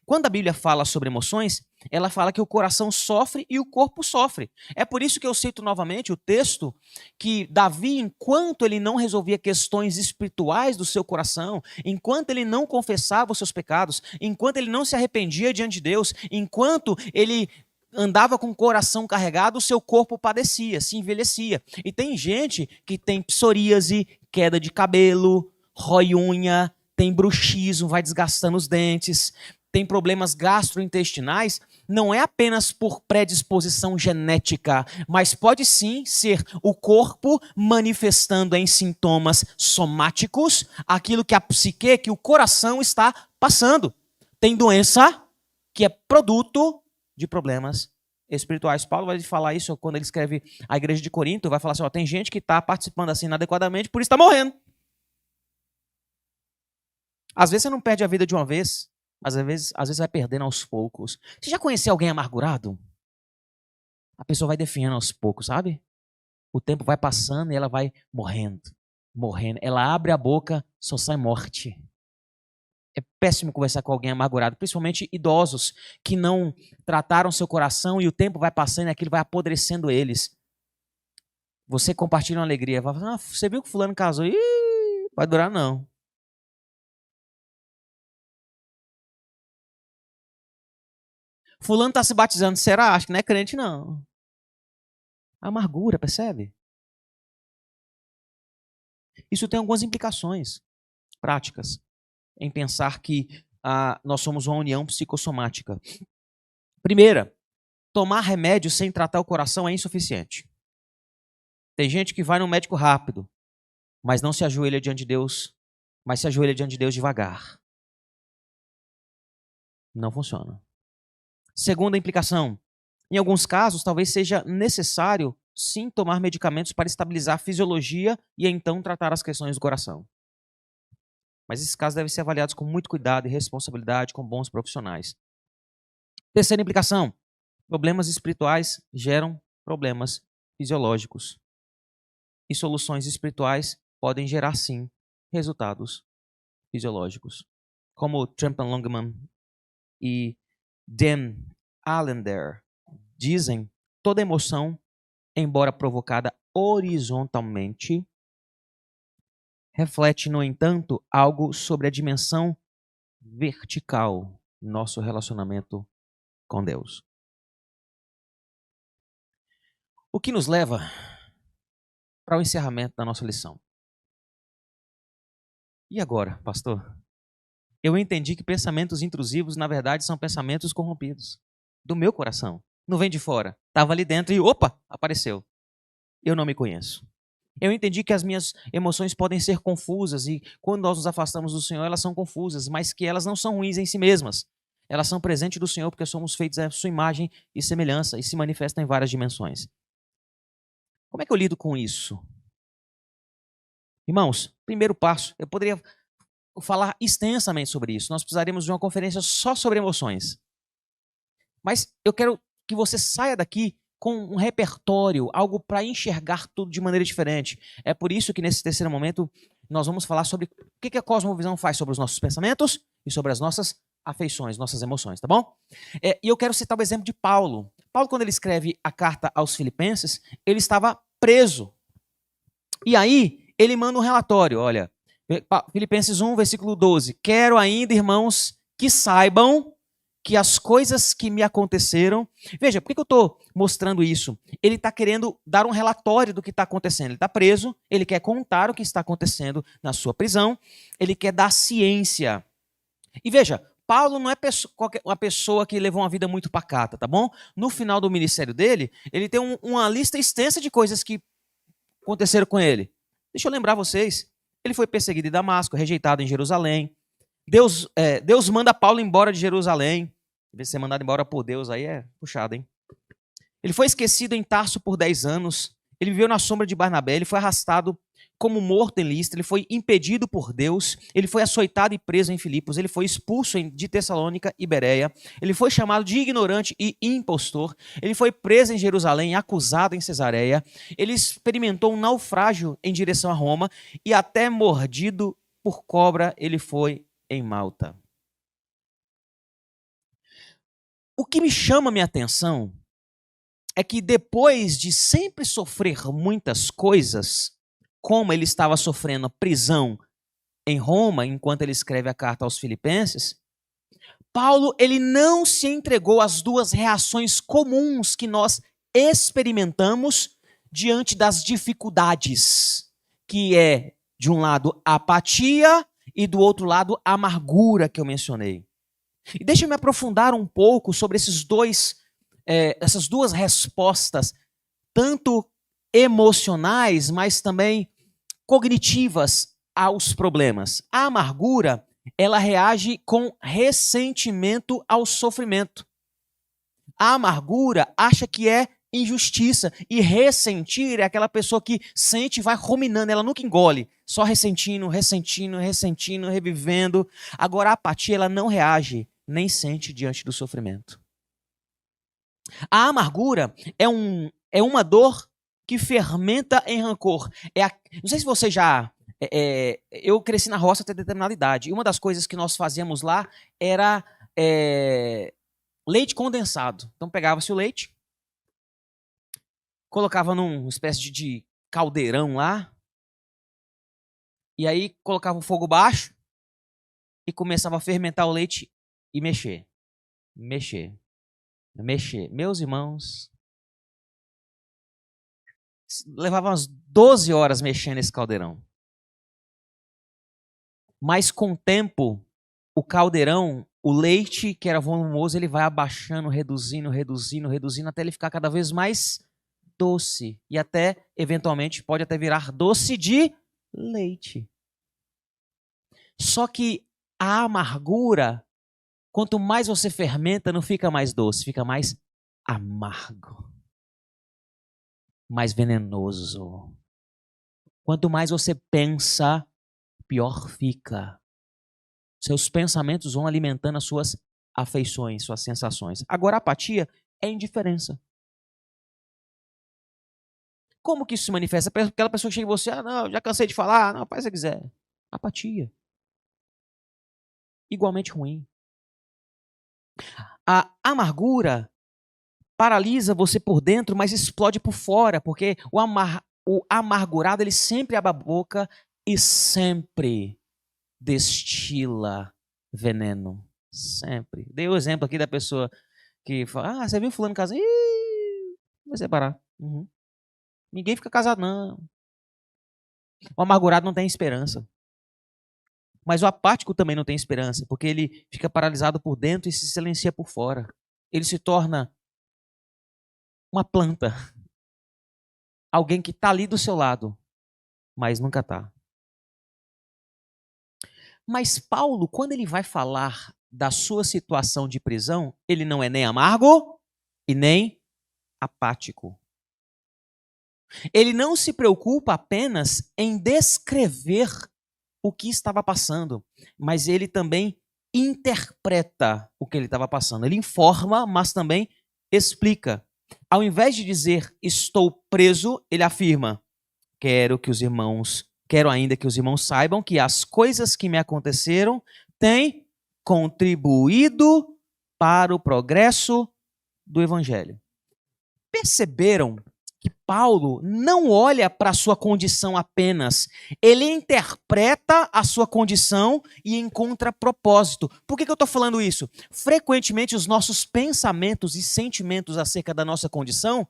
Quando a Bíblia fala sobre emoções, ela fala que o coração sofre e o corpo sofre. É por isso que eu cito novamente o texto que Davi, enquanto ele não resolvia questões espirituais do seu coração, enquanto ele não confessava os seus pecados, enquanto ele não se arrependia diante de Deus, enquanto ele andava com o coração carregado, o seu corpo padecia, se envelhecia. E tem gente que tem psoríase, queda de cabelo, rói unha, tem bruxismo, vai desgastando os dentes, tem problemas gastrointestinais, não é apenas por predisposição genética, mas pode sim ser o corpo manifestando em sintomas somáticos aquilo que a psique, que o coração está passando. Tem doença que é produto de problemas espirituais. Paulo vai falar isso quando ele escreve a igreja de Corinto, vai falar assim, ó, tem gente que está participando assim inadequadamente, por isso está morrendo. Às vezes você não perde a vida de uma vez, às vezes vai perdendo aos poucos. Você já conheceu alguém amargurado? A pessoa vai definhando aos poucos, sabe? O tempo vai passando e ela vai morrendo, morrendo. Ela abre a boca, só sai morte. É péssimo conversar com alguém amargurado, principalmente idosos que não trataram seu coração e o tempo vai passando e aquilo vai apodrecendo eles. Você compartilha uma alegria, vai falar, você viu que fulano casou? Ih, vai durar não. Fulano está se batizando, será? Acho que não é crente não. Amargura, percebe? Isso tem algumas implicações práticas em pensar que nós somos uma união psicossomática. Primeira, tomar remédio sem tratar o coração é insuficiente. Tem gente que vai no médico rápido, mas não se ajoelha diante de Deus, mas se ajoelha diante de Deus devagar. Não funciona. Segunda implicação, em alguns casos talvez seja necessário sim tomar medicamentos para estabilizar a fisiologia e então tratar as questões do coração. Mas esses casos devem ser avaliados com muito cuidado e responsabilidade com bons profissionais. Terceira implicação, problemas espirituais geram problemas fisiológicos. E soluções espirituais podem gerar, sim, resultados fisiológicos. Como Trampan Longman e Dan Allender dizem, toda emoção, embora provocada horizontalmente, reflete, no entanto, algo sobre a dimensão vertical do nosso relacionamento com Deus. O que nos leva para o encerramento da nossa lição. E agora, pastor? Eu entendi que pensamentos intrusivos, na verdade, são pensamentos corrompidos do meu coração. Não vem de fora. Estava ali dentro e, opa, apareceu. Eu não me conheço. Eu entendi que as minhas emoções podem ser confusas e quando nós nos afastamos do Senhor, elas são confusas, mas que elas não são ruins em si mesmas. Elas são presentes do Senhor porque somos feitos à sua imagem e semelhança e se manifestam em várias dimensões. Como é que eu lido com isso? Irmãos, primeiro passo, eu poderia falar extensamente sobre isso. Nós precisaríamos de uma conferência só sobre emoções. Mas eu quero que você saia daqui com um repertório, algo para enxergar tudo de maneira diferente. É por isso que nesse terceiro momento nós vamos falar sobre o que a cosmovisão faz sobre os nossos pensamentos e sobre as nossas afeições, nossas emoções, tá bom? E eu quero citar o exemplo de Paulo. Paulo, quando ele escreve a carta aos Filipenses, ele estava preso. E aí, ele manda um relatório, olha, Filipenses 1, versículo 12. Quero ainda, irmãos, que saibam que as coisas que me aconteceram... Veja, por que eu estou mostrando isso? Ele está querendo dar um relatório do que está acontecendo. Ele está preso, ele quer contar o que está acontecendo na sua prisão, ele quer dar ciência. E veja, Paulo não é uma pessoa que levou uma vida muito pacata, tá bom? No final do ministério dele, ele tem uma lista extensa de coisas que aconteceram com ele. Deixa eu lembrar vocês, ele foi perseguido em Damasco, rejeitado em Jerusalém. Deus manda Paulo embora de Jerusalém. Ser mandado embora por Deus aí é puxado, hein? Ele foi esquecido em Tarso por 10 anos. Ele viveu na sombra de Barnabé. Ele foi arrastado como morto em Listra. Ele foi impedido por Deus. Ele foi açoitado e preso em Filipos. Ele foi expulso de Tessalônica e Bereia. Ele foi chamado de ignorante e impostor. Ele foi preso em Jerusalém, acusado em Cesareia. Ele experimentou um naufrágio em direção a Roma e até mordido por cobra ele foi em Malta. O que me chama a minha atenção é que depois de sempre sofrer muitas coisas, como ele estava sofrendo prisão em Roma, enquanto ele escreve a carta aos Filipenses, Paulo ele não se entregou às duas reações comuns que nós experimentamos diante das dificuldades, que é, de um lado, a apatia e do outro lado, a amargura que eu mencionei. E deixa eu me aprofundar um pouco sobre essas duas respostas, tanto emocionais, mas também cognitivas aos problemas. A amargura, ela reage com ressentimento ao sofrimento. A amargura acha que é injustiça, e ressentir é aquela pessoa que sente e vai ruminando, ela nunca engole, só ressentindo, revivendo. Agora a apatia, ela não reage, nem sente diante do sofrimento. A amargura é uma dor que fermenta em rancor. Não sei se você já... eu cresci na roça até determinada idade, e uma das coisas que nós fazíamos lá era leite condensado. Então pegava-se o leite, colocava numa espécie de caldeirão lá, e aí colocava o fogo baixo e começava a fermentar o leite e mexer. Meus irmãos, levava umas 12 horas mexendo nesse caldeirão. Mas com o tempo, o caldeirão, o leite que era volumoso, ele vai abaixando, reduzindo, até ele ficar cada vez mais doce. E até, eventualmente, pode até virar doce de leite. Só que a amargura, quanto mais você fermenta, não fica mais doce, fica mais amargo. Mais venenoso. Quanto mais você pensa, pior fica. Seus pensamentos vão alimentando as suas afeições, suas sensações. Agora, a apatia é indiferença. Como que isso se manifesta? Aquela pessoa que chega em você, não, já cansei de falar, não, faz o que você quiser. Apatia. Igualmente ruim. A amargura paralisa você por dentro, mas explode por fora, porque o amargurado, ele sempre abre a boca e sempre destila veneno. Sempre. Dei o exemplo aqui da pessoa que fala, você viu fulano casado? Ih, vai separar. Uhum. Ninguém fica casado, não. O amargurado não tem esperança. Mas o apático também não tem esperança, porque ele fica paralisado por dentro e se silencia por fora. Ele se torna uma planta. Alguém que está ali do seu lado, mas nunca está. Mas Paulo, quando ele vai falar da sua situação de prisão, ele não é nem amargo e nem apático. Ele não se preocupa apenas em descrever o que estava passando, mas ele também interpreta o que ele estava passando. Ele informa, mas também explica. Ao invés de dizer estou preso, ele afirma quero ainda que os irmãos saibam que as coisas que me aconteceram têm contribuído para o progresso do evangelho. Perceberam que Paulo não olha para a sua condição apenas, ele interpreta a sua condição e encontra propósito. Por que eu estou falando isso? Frequentemente os nossos pensamentos e sentimentos acerca da nossa condição,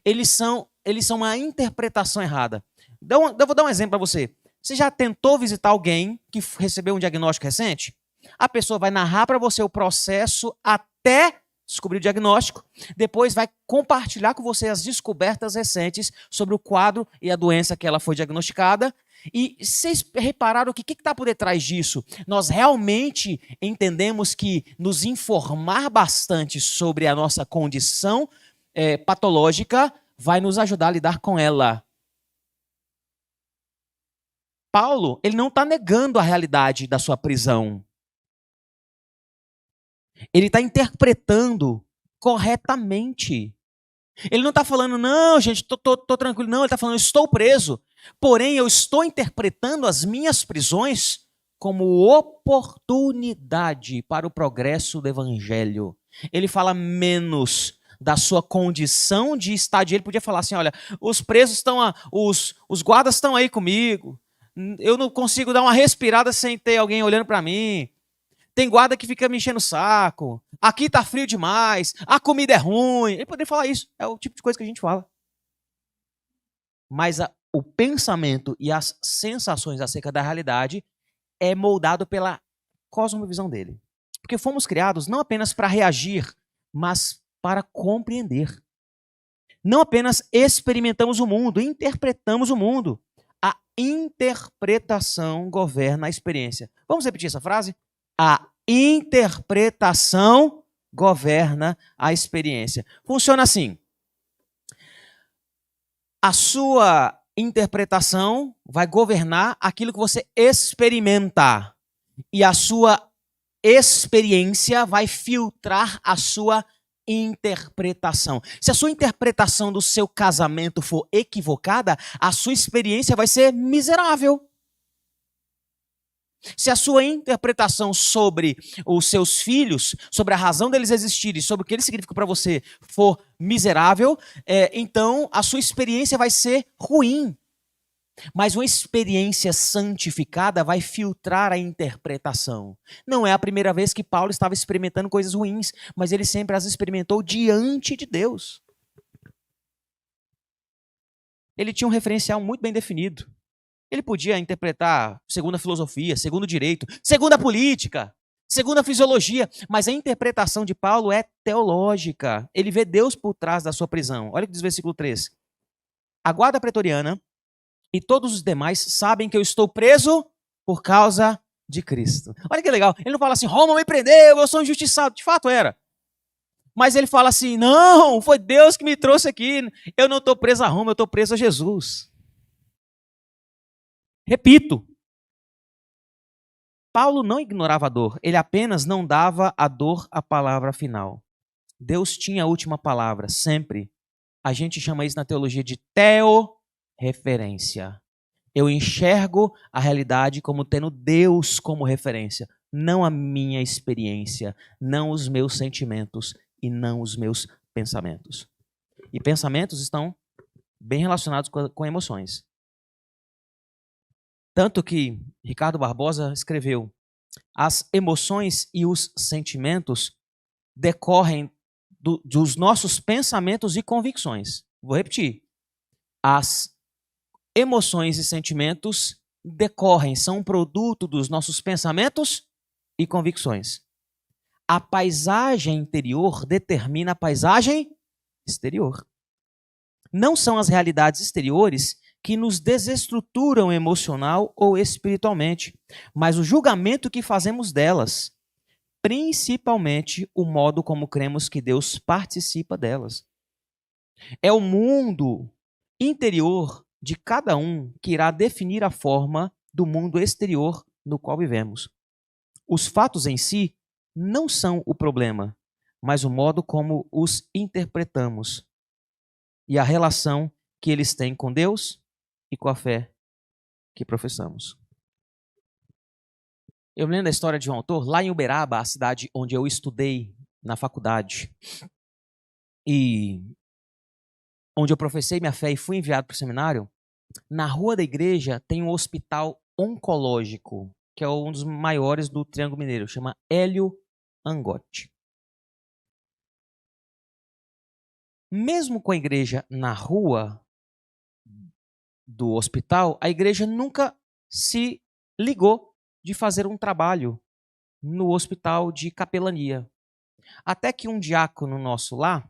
eles são uma interpretação errada. Eu vou dar um exemplo para você. Você já tentou visitar alguém que recebeu um diagnóstico recente? A pessoa vai narrar para você o processo até descobrir o diagnóstico, depois vai compartilhar com você as descobertas recentes sobre o quadro e a doença que ela foi diagnosticada. E vocês repararam que o que está por detrás disso? Nós realmente entendemos que nos informar bastante sobre a nossa condição patológica vai nos ajudar a lidar com ela. Paulo, ele não está negando a realidade da sua prisão. Ele está interpretando corretamente. Ele não está falando, não, gente, tô tranquilo. Não, ele está falando, estou preso. Porém, eu estou interpretando as minhas prisões como oportunidade para o progresso do evangelho. Ele fala menos da sua condição de estadia. Ele podia falar assim, olha, os presos estão, os guardas estão aí comigo, eu não consigo dar uma respirada sem ter alguém olhando para mim. Tem guarda que fica me enchendo o saco. Aqui tá frio demais. A comida é ruim. Ele poderia falar isso. É o tipo de coisa que a gente fala. Mas o pensamento e as sensações acerca da realidade é moldado pela cosmovisão dele. Porque fomos criados não apenas para reagir, mas para compreender. Não apenas experimentamos o mundo, interpretamos o mundo. A interpretação governa a experiência. Vamos repetir essa frase? A interpretação governa a experiência. Funciona assim. A sua interpretação vai governar aquilo que você experimenta. E a sua experiência vai filtrar a sua interpretação. Se a sua interpretação do seu casamento for equivocada, a sua experiência vai ser miserável. Se a sua interpretação sobre os seus filhos, sobre a razão deles existirem, sobre o que eles significam para você, for miserável, então a sua experiência vai ser ruim. Mas uma experiência santificada vai filtrar a interpretação. Não é a primeira vez que Paulo estava experimentando coisas ruins, mas ele sempre as experimentou diante de Deus. Ele tinha um referencial muito bem definido. Ele podia interpretar segundo a filosofia, segundo o direito, segundo a política, segundo a fisiologia, mas a interpretação de Paulo é teológica. Ele vê Deus por trás da sua prisão. Olha o que diz o versículo 3. A guarda pretoriana e todos os demais sabem que eu estou preso por causa de Cristo. Olha que legal. Ele não fala assim, Roma me prendeu, eu sou injustiçado. De fato era. Mas ele fala assim, não, foi Deus que me trouxe aqui. Eu não estou preso a Roma, eu estou preso a Jesus. Repito. Paulo não ignorava a dor. Ele apenas não dava à dor a palavra final. Deus tinha a última palavra, sempre. A gente chama isso na teologia de referência. Eu enxergo a realidade como tendo Deus como referência, não a minha experiência, não os meus sentimentos e não os meus pensamentos. E pensamentos estão bem relacionados com emoções. Tanto que Ricardo Barbosa escreveu: as emoções e os sentimentos decorrem dos nossos pensamentos e convicções. Vou repetir. As emoções e sentimentos decorrem, são um produto dos nossos pensamentos e convicções. A paisagem interior determina a paisagem exterior. Não são as realidades exteriores que nos desestruturam emocional ou espiritualmente, mas o julgamento que fazemos delas, principalmente o modo como cremos que Deus participa delas. É o mundo interior de cada um que irá definir a forma do mundo exterior no qual vivemos. Os fatos em si não são o problema, mas o modo como os interpretamos e a relação que eles têm com Deus e com a fé que professamos. Eu me lembro da história de um autor, lá em Uberaba, a cidade onde eu estudei na faculdade, e onde eu professei minha fé e fui enviado para o seminário. Na rua da igreja tem um hospital oncológico, que é um dos maiores do Triângulo Mineiro, chama Hélio Angotti. Mesmo com a igreja na rua do hospital, a igreja nunca se ligou de fazer um trabalho no hospital de capelania. Até que um diácono nosso lá,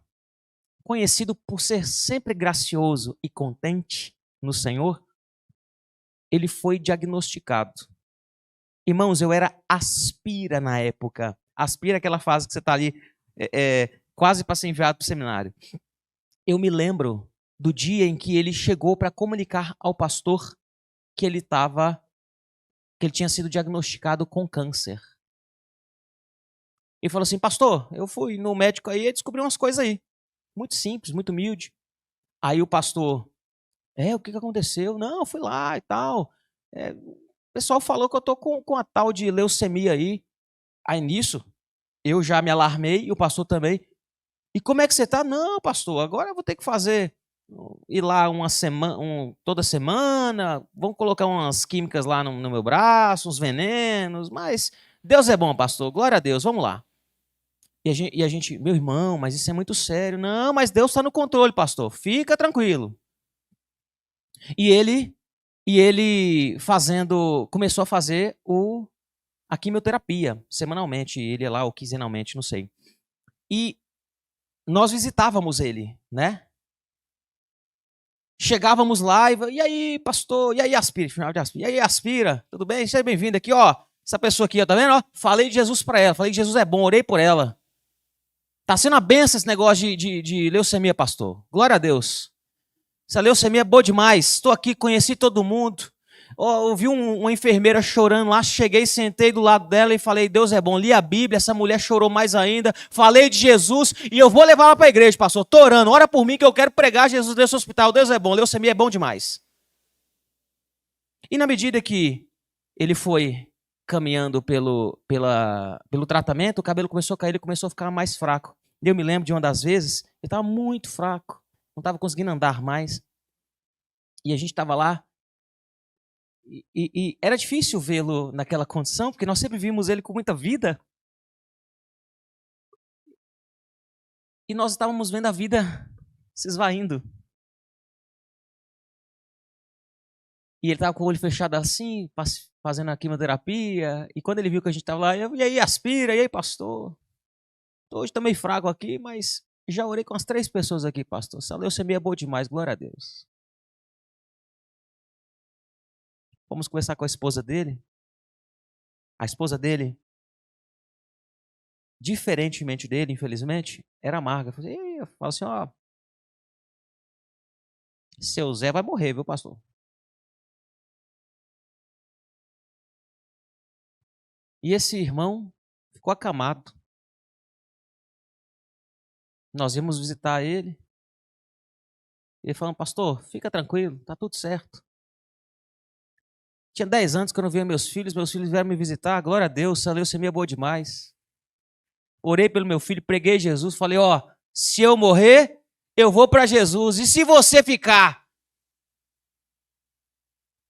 conhecido por ser sempre gracioso e contente no Senhor, ele foi diagnosticado. Irmãos, eu era aspira na época. Aspira é aquela fase que você está ali quase para ser enviado para o seminário. Eu me lembro do dia em que ele chegou para comunicar ao pastor que ele tinha sido diagnosticado com câncer. Ele falou assim, pastor, eu fui no médico aí e descobri umas coisas aí. Muito simples, muito humilde. Aí o pastor, o que aconteceu? Não, eu fui lá e tal. O pessoal falou que eu tô com a tal de leucemia aí. Aí nisso, Eu já me alarmei e o pastor também. E como é que você está? Não, pastor, agora eu vou ter que ir lá uma semana, toda semana, vamos colocar umas químicas lá no meu braço, uns venenos, mas Deus é bom, pastor, glória a Deus, vamos lá. E a gente, meu irmão, mas isso é muito sério. Não, mas Deus está no controle, pastor, fica tranquilo. E ele começou a fazer a quimioterapia semanalmente, ele ia lá, ou quinzenalmente, não sei. E nós visitávamos ele, né? Chegávamos lá e aí, pastor, e aí, aspira, final de aspira, e aí, aspira, tudo bem? Seja bem-vindo aqui, ó. Essa pessoa aqui, ó, tá vendo? Ó, falei de Jesus para ela, falei que Jesus é bom, orei por ela. Tá sendo uma benção esse negócio de leucemia, pastor. Glória a Deus. Essa leucemia é boa demais. Estou aqui, conheci todo mundo. Ouvi uma enfermeira chorando lá, cheguei, sentei do lado dela e falei, Deus é bom. Li a Bíblia, essa mulher chorou mais ainda. Falei de Jesus e eu vou levar ela para a igreja, pastor. Estou orando, ora por mim que eu quero pregar Jesus nesse hospital. Deus é bom, leucemia é bom demais. E na medida que ele foi caminhando pelo tratamento, o cabelo começou a cair, ele começou a ficar mais fraco. E eu me lembro de uma das vezes, ele estava muito fraco, não estava conseguindo andar mais. E a gente estava lá, e era difícil vê-lo naquela condição, porque nós sempre vimos ele com muita vida. E nós estávamos vendo a vida se esvaindo. E ele estava com o olho fechado assim, fazendo a quimioterapia. E quando ele viu que a gente estava lá, e aí, aspira, e aí, pastor? Hoje estou meio fraco aqui, mas já orei com as 3 pessoas aqui, pastor. Essa leucemia é boa demais, glória a Deus. Vamos conversar com a esposa dele. A esposa dele, diferentemente dele, infelizmente, era amarga. Eu falo assim, ó, seu Zé vai morrer, viu, pastor? E esse irmão ficou acamado. Nós íamos visitar ele. Ele falando, pastor, fica tranquilo, tá tudo certo. Tinha 10 anos que eu não via meus filhos vieram me visitar, glória a Deus, a leucemia é boa demais. Orei pelo meu filho, preguei Jesus, falei, ó, se eu morrer, eu vou para Jesus, e se você ficar?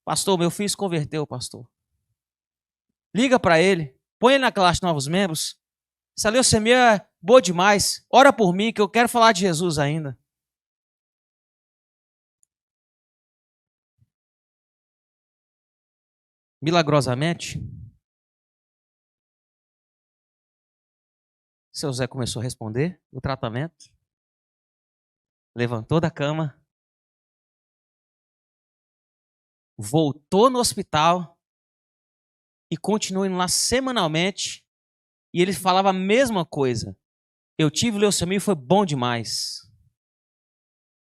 Pastor, meu filho se converteu, pastor. Liga para ele, põe ele na classe de novos membros. Essa leucemia é boa demais, ora por mim que eu quero falar de Jesus ainda. Milagrosamente, seu Zé começou a responder o tratamento, levantou da cama, voltou no hospital e continuou indo lá semanalmente. E ele falava a mesma coisa. Eu tive leucemia e foi bom demais.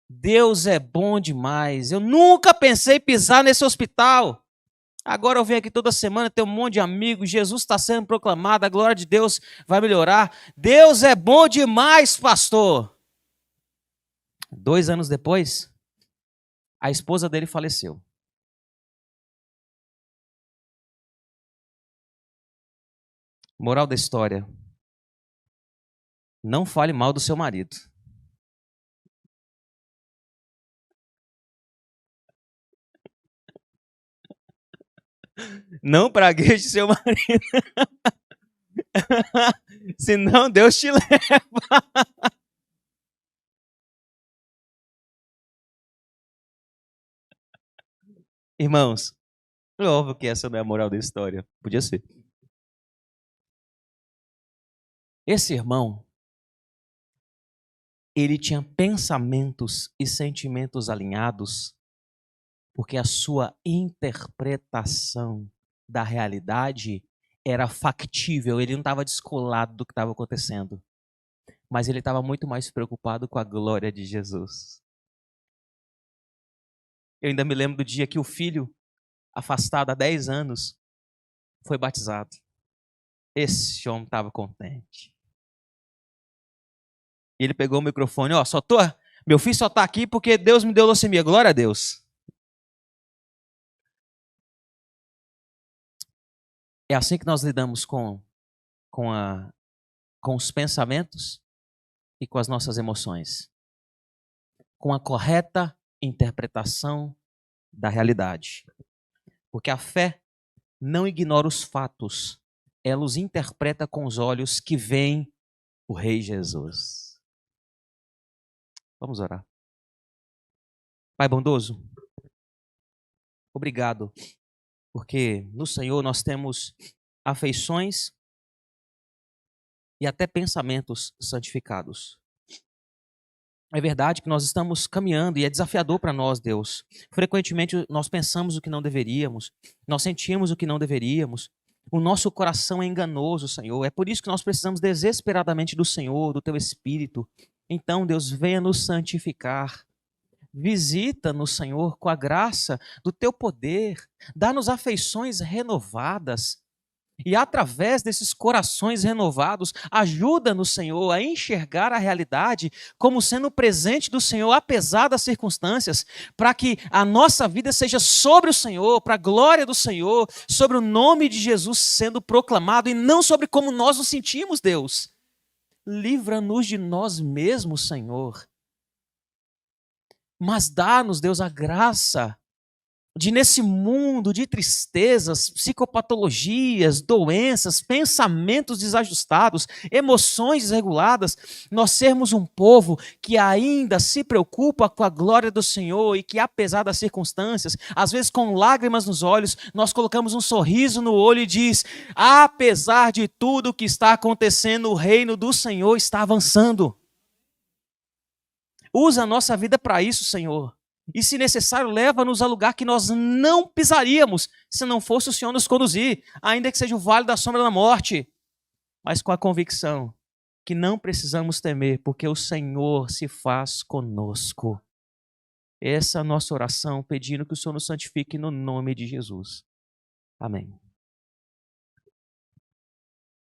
Deus é bom demais. Eu nunca pensei em pisar nesse hospital. Agora eu venho aqui toda semana, tenho um monte de amigos. Jesus está sendo proclamado, a glória de Deus vai melhorar. Deus é bom demais, pastor. 2 anos depois, a esposa dele faleceu. Moral da história: não fale mal do seu marido. Não pragueje seu marido. Senão Deus te leva. Irmãos, é óbvio que essa não é a moral da história. Podia ser. Esse irmão, ele tinha pensamentos e sentimentos alinhados, porque a sua interpretação da realidade era factível, ele não estava descolado do que estava acontecendo. Mas ele estava muito mais preocupado com a glória de Jesus. Eu ainda me lembro do dia que o filho, afastado há 10 anos, foi batizado. Esse homem estava contente. E ele pegou o microfone, ó, meu filho só está aqui porque Deus me deu leucemia, glória a Deus. É assim que nós lidamos com com os pensamentos e com as nossas emoções, com a correta interpretação da realidade. Porque a fé não ignora os fatos, ela os interpreta com os olhos que veem o Rei Jesus. Vamos orar. Pai bondoso, obrigado, porque no Senhor nós temos afeições e até pensamentos santificados. É verdade que nós estamos caminhando e é desafiador para nós, Deus. Frequentemente nós pensamos o que não deveríamos, nós sentimos o que não deveríamos. O nosso coração é enganoso, Senhor. É por isso que nós precisamos desesperadamente do Senhor, do Teu Espírito. Então, Deus, venha nos santificar. Visita-nos, Senhor, com a graça do Teu poder. Dá-nos afeições renovadas. E através desses corações renovados, ajuda-nos, Senhor, a enxergar a realidade como sendo presente do Senhor, apesar das circunstâncias, para que a nossa vida seja sobre o Senhor, para a glória do Senhor, sobre o nome de Jesus sendo proclamado e não sobre como nós nos sentimos, Deus. Livra-nos de nós mesmos, Senhor. Mas dá-nos, Deus, a graça de nesse mundo de tristezas, psicopatologias, doenças, pensamentos desajustados, emoções desreguladas, nós sermos um povo que ainda se preocupa com a glória do Senhor e que, apesar das circunstâncias, às vezes com lágrimas nos olhos, nós colocamos um sorriso no olho e diz: apesar de tudo o que está acontecendo, o reino do Senhor está avançando. Usa a nossa vida para isso, Senhor. E, se necessário, leva-nos a lugar que nós não pisaríamos se não fosse o Senhor nos conduzir, ainda que seja o vale da sombra da morte, mas com a convicção que não precisamos temer, porque o Senhor se faz conosco. Essa é a nossa oração, pedindo que o Senhor nos santifique no nome de Jesus. Amém.